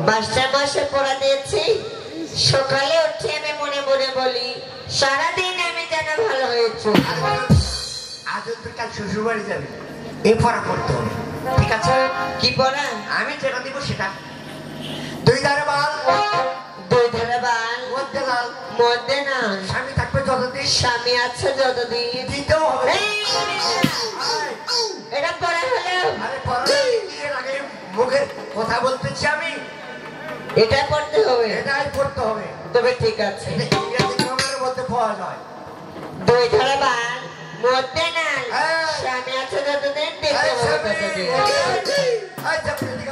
মাস্টার মশাই পড়া দিয়েছি। সকালে উঠে আমি মনে মনে বলি, সারাদিন আমি যেন ভালো হয়েছি। আজ তুই কাল শ্বশুর বাড়ি যাবি, এই পড়া পড়তে হবে। ঠিক আছে? কি পড়া? আমি যেটা দিব সেটা। দুই ধারে বাল, দুই ধারে বাল, মধ্যে লাল, মধ্যে না। স্বামী থাকবে যতদিন, স্বামী আছে যতদিন। দিতেও হবে। এই, এটা পড়া হলো। আরে পড়া দিয়ে আগে মুখের কথা বলতেছি আমি। এটা পড়তে হবে। এটাই পড়তে হবে। তবে ঠিক আছে। এটা ইংরেজি গ্রামারের মধ্যে পাওয়া যায়। দুই ধারে বাল, মধ্যে না। হ্যাঁ। স্বামী আছে যতদিন, দেখতে এই হবে স্বামী, ততদিন। এই চাপড়ি দিকে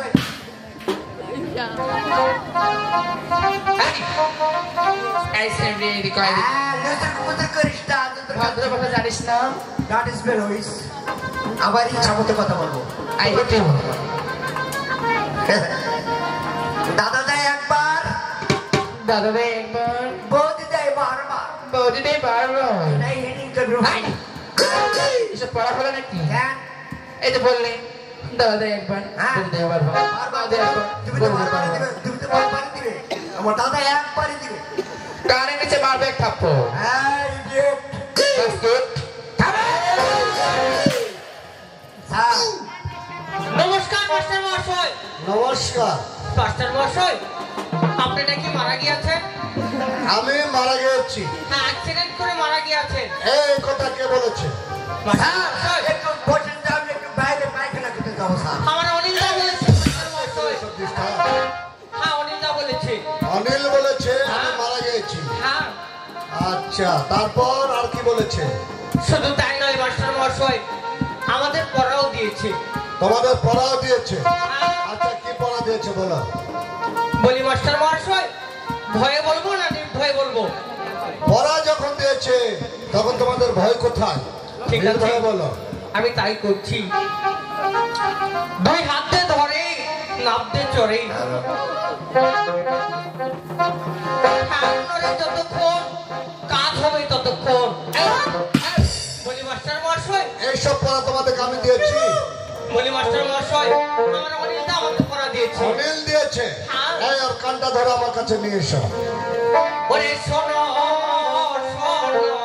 আয়। হ্যাঁ, লুতুর পুতুর করিস না, লুতুর ভদ্র কথা জানিস না? That is very nice. আবার ইচ্ছা মতো কথা বলবো। দাদা দেয় একবার, দাদা ভাই একবার, বৌদি দেয় বারবার। বৌদি দেয় বারবার। এটাই হেডিং করবো। এসব পড়া হলো নাকি? কেন? এই তো বললে দাদা একবার হ্যাঁ। একবার তুমি তো বারবার দিবে, তুমি তো বারবার দিবে। আমার দাদা একবারই দিবে। কানে নিচে মারবে এক থাপ্পড়। হ্যাঁ, idiot। That's good. স্যার, নমস্কার মাস্টার মহাশয়। নমস্কার। মাস্টার মহাশয়, আপনি নাকি মারা গিয়েছেন? আমি মারা গেছি। হ্যাঁ, অ্যাক্সিডেন্ট করে মারা গিয়েছেন। এই কথা কে বলেছে? মাস্টার স্যার, মহাশয়, একটু বসেন, যাও, একটু বাইরে পায়খানা করতে যাবো, স্যার। আমার অনিলদা বলেছে। মাস্টার মহাশয়, হ্যাঁ অনিলদা বলেছে। অনিল বলেছে আমি মারা গেছি। হ্যাঁ, আচ্ছা, তারপর আর কি বলেছে? শুধু তাই নয় মাস্টার মহাশয়, আমাদের পড়াও দিয়েছে। তোমাদের পড়াও দিয়েছে? হ্যাঁ, আচ্ছা, কি পড়া দিয়েছে বলো? বলি মাস্টার মহাশয়, ভয়ে বলবো না নির্ভয়ে বলবো? পড়া যখন দিয়েছে তখন তোমাদের ভয় কোথায়? ঠিক আছে। নির্ভয়ে বলো। আমি তাই করছি। দুই হাতে ধরে নাবতে চড়ে যতক্ষণ কাজ হবে ততক্ষণ। বলি মাস্টার মহাশয়, এইসব পড়া তোমাদেরকে আমি দিয়েছি? বলি মাস্টার মহাশয়, আমার অনিলদা আমাকে পড়া দিয়েছে। অনিল দিয়েছে? হ্যাঁ। এই ওর কানটা ধরে আমার কাছে নিয়ে এসো। ওরে শোনো শোনো,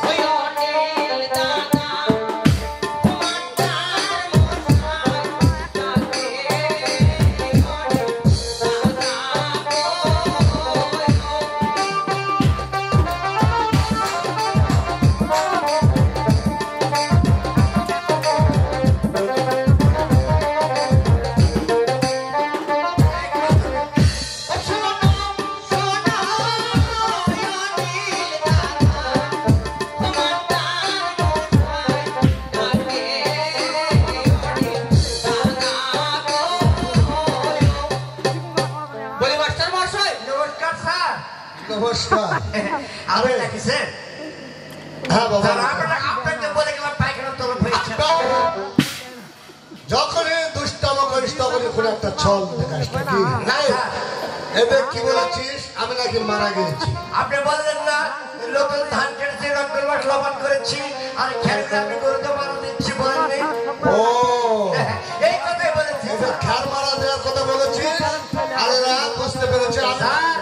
ওই অনিল দাদা মাস্টার মশাই ডাকে, অনিল দাদা নমস্কার, স্যার। নমস্কার। আপনি ডাকিছেন? হ্যাঁ বাবা। স্যার, আপনাকে বলে গেলাম পায়খানা তরফ হয়েছে। যখনই দুষ্টাম করিস তখনই কোনো একটা ছল দেখাস নাকি? না, স্যার। এদের কি বলেছিস আমি নাকি মারা গেছি? আপনি বললেন না লোকাল ধান কেটেছি, রক্তের মাস লবণ করেছি, আর খেলবে আপনি গরুতে মারা দিচ্ছি বলেননি? ও, এই কথাই বলেছি। এদের খ্যার মারা দেওয়ার কথা বলেছিস আর এরা বুঝতে পেরেছে আমি স্যার,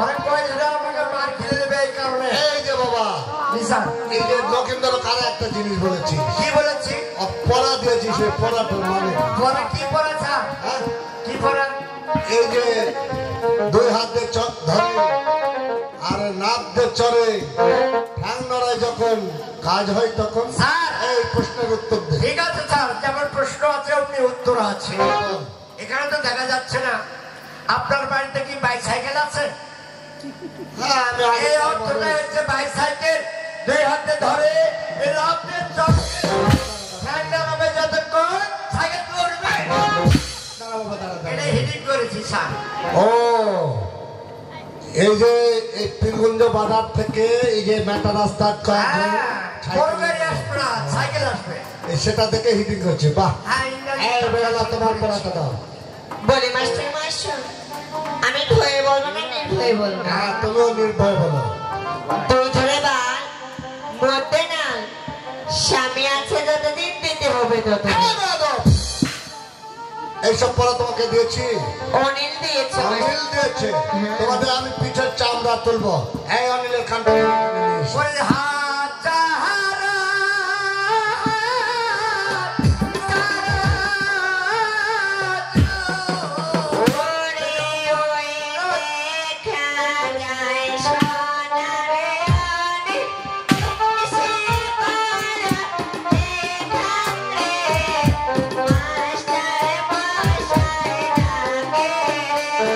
অনেক কয়েকজন আমাকে মার খেলে দেবে এই কারণে। এই যে বাবা, জি, স্যার। এই যে লক্ষিন্দর কারে একটা জিনিস বলেছিস, কি বলেছি? পড়া দিয়েছিস, সেই পড়াটার মানে পড়া কি পড়া, স্যার? হ্যাঁ? কি পড়া? এই যে দুই হাত দিয়ে ধরে আর নাক দিয়ে চড়ে ঠ্যাং নড়ায় যখন কাজ হয় তখন স্যার, এই প্রশ্নের উত্তর দে। ঠিক আছে স্যার, যেমন প্রশ্ন আছে অমনি উত্তর আছে। এখানে তো দেখা যাচ্ছে না আপনার বাড়িতে কি বাইসাইকেল আছে? হ্যাঁ, আমি আগে এই অর্থটা হচ্ছে বাইসাইকেল দুই হাতে ধরে এই রাতে ঠ্যাং নামাবে যতক্ষণ সাইকেল করবে। এটা হিডিং করেছি স্যার। ও, এই যে এই পীরগঞ্জ বাজার থেকে এই যে মেটা রাস্তার বড় গাড়ি আসবে না, সাইকেল আসবে। সেটা থেকে হিটিং করছে। বাহ, হ্যাঁ, এই বেলা তোমার পড়াটা দাও। বলি মাস্টার মশাই, আমি ভয়ে বলবো না নির্ভয়ে বলবো? হ্যাঁ, তুমিও নির্ভয় বলো। তুই ধরে বাল মরতে না, স্বামী আছে যতদিন দিতে হবে ততদিন। এইসব পড়া তোমাকে দিয়েছি? অনিল দিয়েছে। অনিল দিয়েছে? তোমাদের আমি পিঠের চামড়া তুলবো। এই অনিলের খানটা বলে হাত চাহারা ওরে ওই দেখা যায় সোনারে অনিল, সে পারা দেখান রে, মাস্টার মশাই ডাকে রে।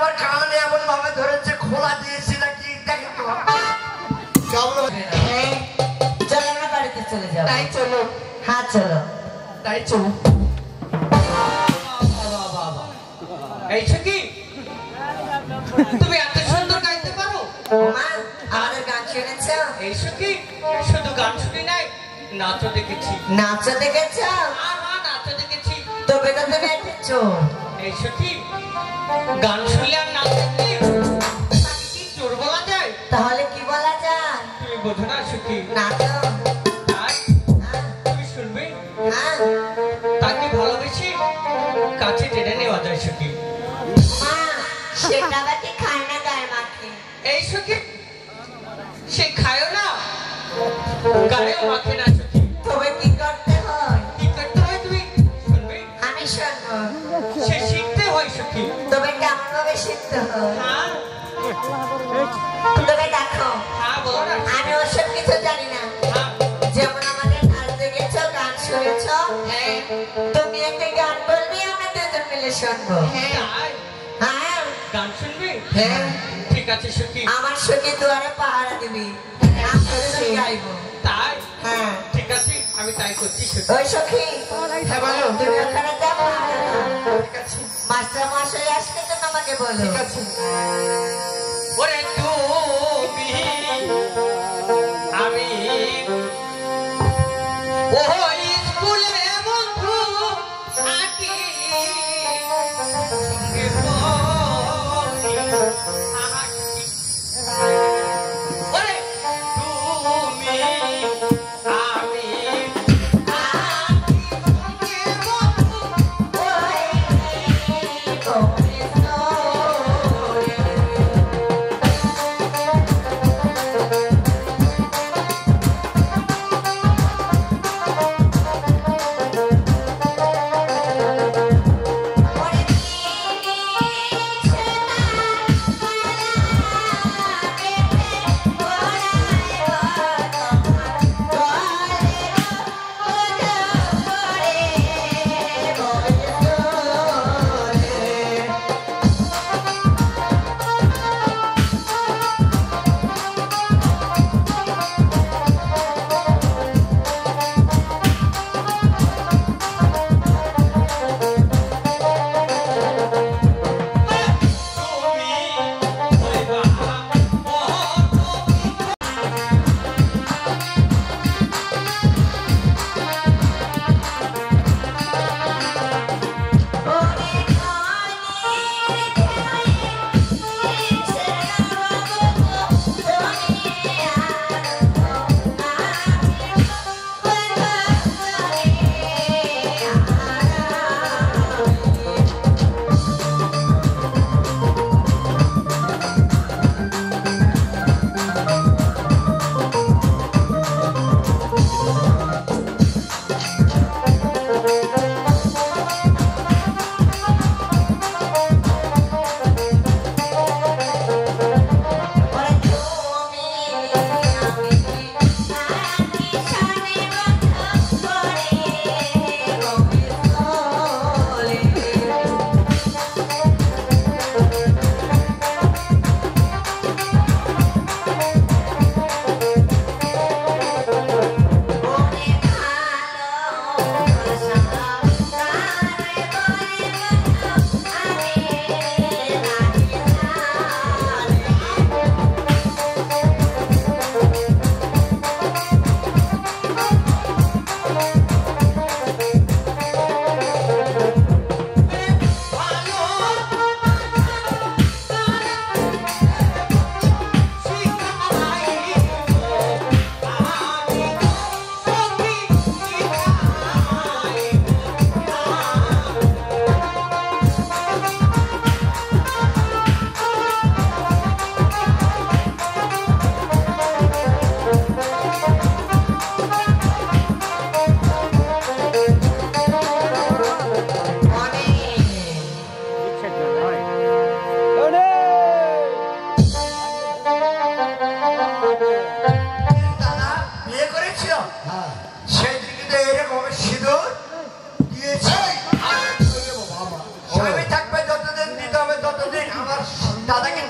আমার কান এমন ভাবে ধরেছে খোলা দিয়েছি নাকি দেখেন তো চলো আমরা বাড়িতে চলে যাবো। তাই চলো, হ্যাঁ চলো। তাই চলো। এই কি তুমি এত সুন্দর গাইতে পারো? মা আমাদের গান শুনেছো? এই কি শুধু গান শুনি নাই, নাচও দেখেছি। নাচো দেখেছ? নাচও দেখেছি। তবে তো তুমি একটা চোর। এই কি গান শুনলে আর নাচ দেখলে তাকে কি চোর বলা যায়? তাহলে কি বলা যায়? তুমি বোঝো না সুখী? নাচো। তাই তুমি শুনবে? হ্যাঁ তাকে ভালোবেসে কাছে টেনে নেওয়া যায় সুখী। মা সেটা বাকি খায় না গায়ে মাখে। এই সুখী সে খায়ও না গায়েও মাখে না সুখী। তবে কি করতে হয়? কি করতে হয় তুমি শুনবে? আমি শুনবো। সে শিখতে হয় সুখী। তবে কেমন ভাবে শিখতে হয়? হ্যাঁ তবে দেখো হ্যাঁ বলো না। আমি ওসব কিছু জানি না। হ্যাঁ যেমন আমাদের নাচ দেখেছো, গান শুনেছ, হ্যাঁ তুমি একটা গান বলবি, আমরা দুজন মিলে শুনবো। তাই হ্যাঁ গান শুনবে? হ্যাঁ ঠিক আছে সুখী। আমার সঙ্গে দুয়ারে পাহারা দিবি, আমি দুজন গাইবো। তাই হ্যাঁ ঠিক আছে, আমি তাই করছি সুখী। ওই সখী হ্যাঁ বলো। তুমি ওখানে যাও, ঠিক আছে মাস্টার মশাই আসলে তুমি আমাকে বলো। ঠিক আছে। ওরে তুমি আমি ওই স্কুলে বন্ধু আকি সঙ্গে পড়ি আকি। ওরে তুমি আমি আকি সঙ্গে বন্ধু। ওই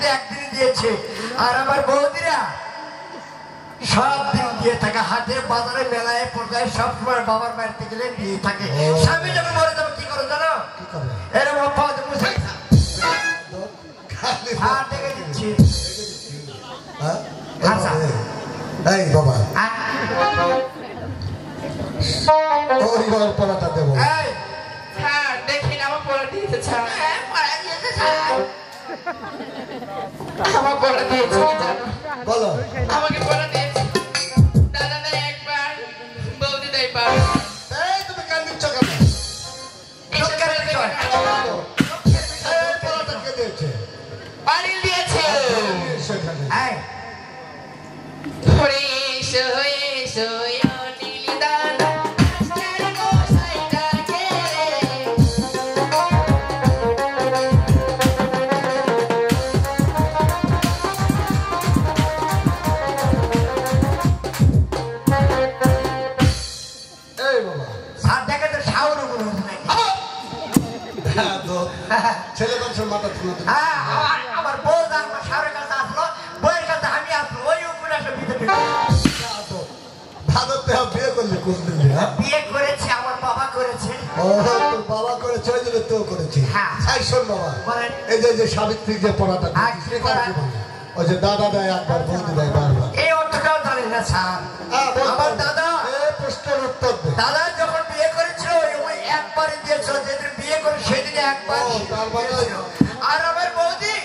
কিন্তু একদিনই দিয়েছে আর আমার বৌদিরা সব দিন দিয়ে থাকে হাটে বাজারে মেলায় পর্যায়ে সবসময় বাবার বাড়িতে গেলে দিয়ে থাকে স্বামী যখন মরে যাবে কি করে জানো এরকম অপাদ মুছে ডেকে দিচ্ছি এই বাবা ওই বাবার পড়াটা দেবো হ্যাঁ দেখি আমার পড়া দিয়েছে ছাড় হ্যাঁ পড়া দিয়েছে ছাড় আমার পড়া দিয়েছে বলো আমাকে পড়া দিয়েছে দাদা দেয় একবার বৌদি দেয় বার এই তুমি কান দিচ্ছ কেন পড়াটা কে দিয়েছে অনিল দিয়েছে ওরে এসো এসো অনিল দাদা ছেলে মানুষের মাথা তুলে আমার বউ আমার সারের কাছে আসলো বইয়ের কাছে আমি আসলো ওই উপন্যাসের ভিতরে ভাদর দেহ বিয়ে করলি কোন দিন বিয়ে করেছে আমার বাবা করেছে ও তোর বাবা করেছে ওই জন্য তো করেছে হ্যাঁ এই শোন বাবা এই যে সাবিত্রী যে পড়াটা ওই যে দাদা দেয় একবার বৌদি দেয় বারবার এই অর্থটাও জানেন না স্যার আমার দাদা প্রশ্নের উত্তর দে দাদা যখন বিয়ে করেছিল ওই একবারই দিয়েছিল যেদিন বিয়ে করে সেদিনে একবার আর আমার বৌদি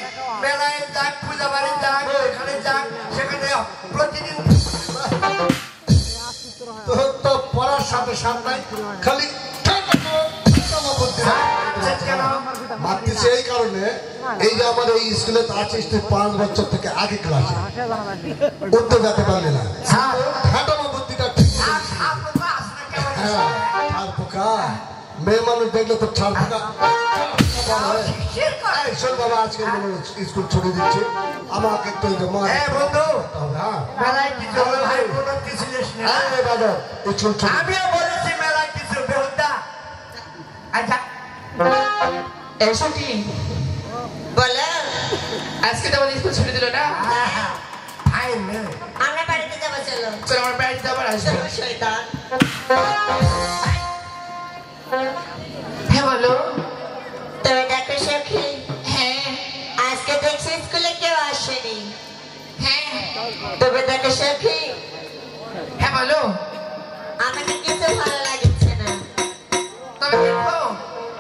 মেলায় যাক পূজা বাড়ি যাক এখানে যাক সেখানে প্রতিদিন তো পড়ার সাথে সামনে খালি মারতেছে এই কারণে এই যে আমার এই স্কুলে আছিস তুই 5 বছর থেকে আগে ক্লাসে উঠতে যেতে পারলি না খাটানো বুদ্ধিটা ঠিক ছাড় পোকা মেয়ে মানুষ দেখলে তো ছাড় পোকা শোন বাবা আজকে স্কুল ছুটি দিচ্ছে আমাকে একটু বন্ধু মেলায় কিছু আমিও বলেছি মেলায় কিছু বেহুদা আচ্ছা এসো কি বলো আজকে তো আমাদের স্কুল ছুটি দিল না আমরা বাড়িতে যাবো চলো চল আমার বাড়িতে আবার আসবো চলো শয়তান হ্যাঁ বলো তুমি দেখো সখী হ্যাঁ আজকে দেখছি স্কুলে কেউ আসেনি হ্যাঁ তুমি দেখো সখী হ্যাঁ বলো আমাকে কিছু ভালো লাগছে না তবে দেখো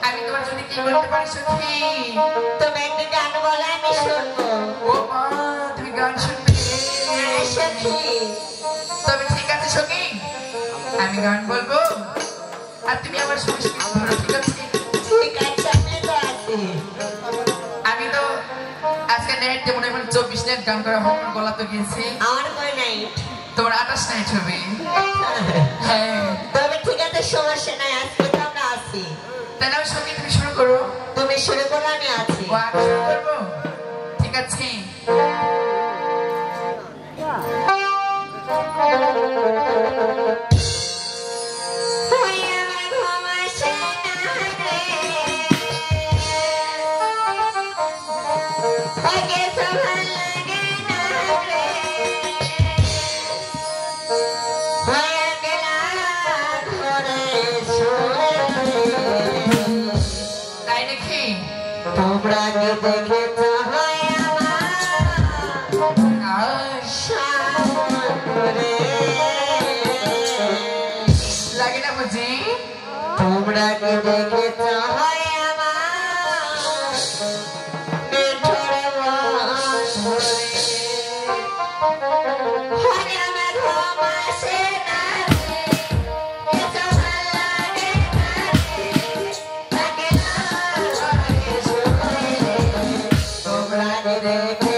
আমি তোমার জন্য কি বলতে পারি সখী তুমি একটা গান বলো আমি শুনবো ও মা তুমি গান শুনবে হ্যাঁ সখী তবে ঠিক আছে সখী আমি গান বলবো আর তুমি আমার সঙ্গে সঙ্গে ধরো ঠিক আছে ঠিক আছে আমি তো আছি আমি তো আজকে নেট যেমন 24 নাইট গান করা হোক গলা তো গিয়েছি আমার কই নাই তোমার 28 নাইট হবে হ্যাঁ তবে ঠিক আছে সমস্যা নাই আজকে তো আমরা আছি তাহলে আমার সঙ্গে তুমি শুরু করো তুমি শুরু করো আমি আছি ও আমি শুরু করবো ঠিক আছে তাই নাকি তোমরা কে দেখেছো হয় লাগে না বুঝি তোমরা কে দেখেছো হয় তোমরা কে দেখেছো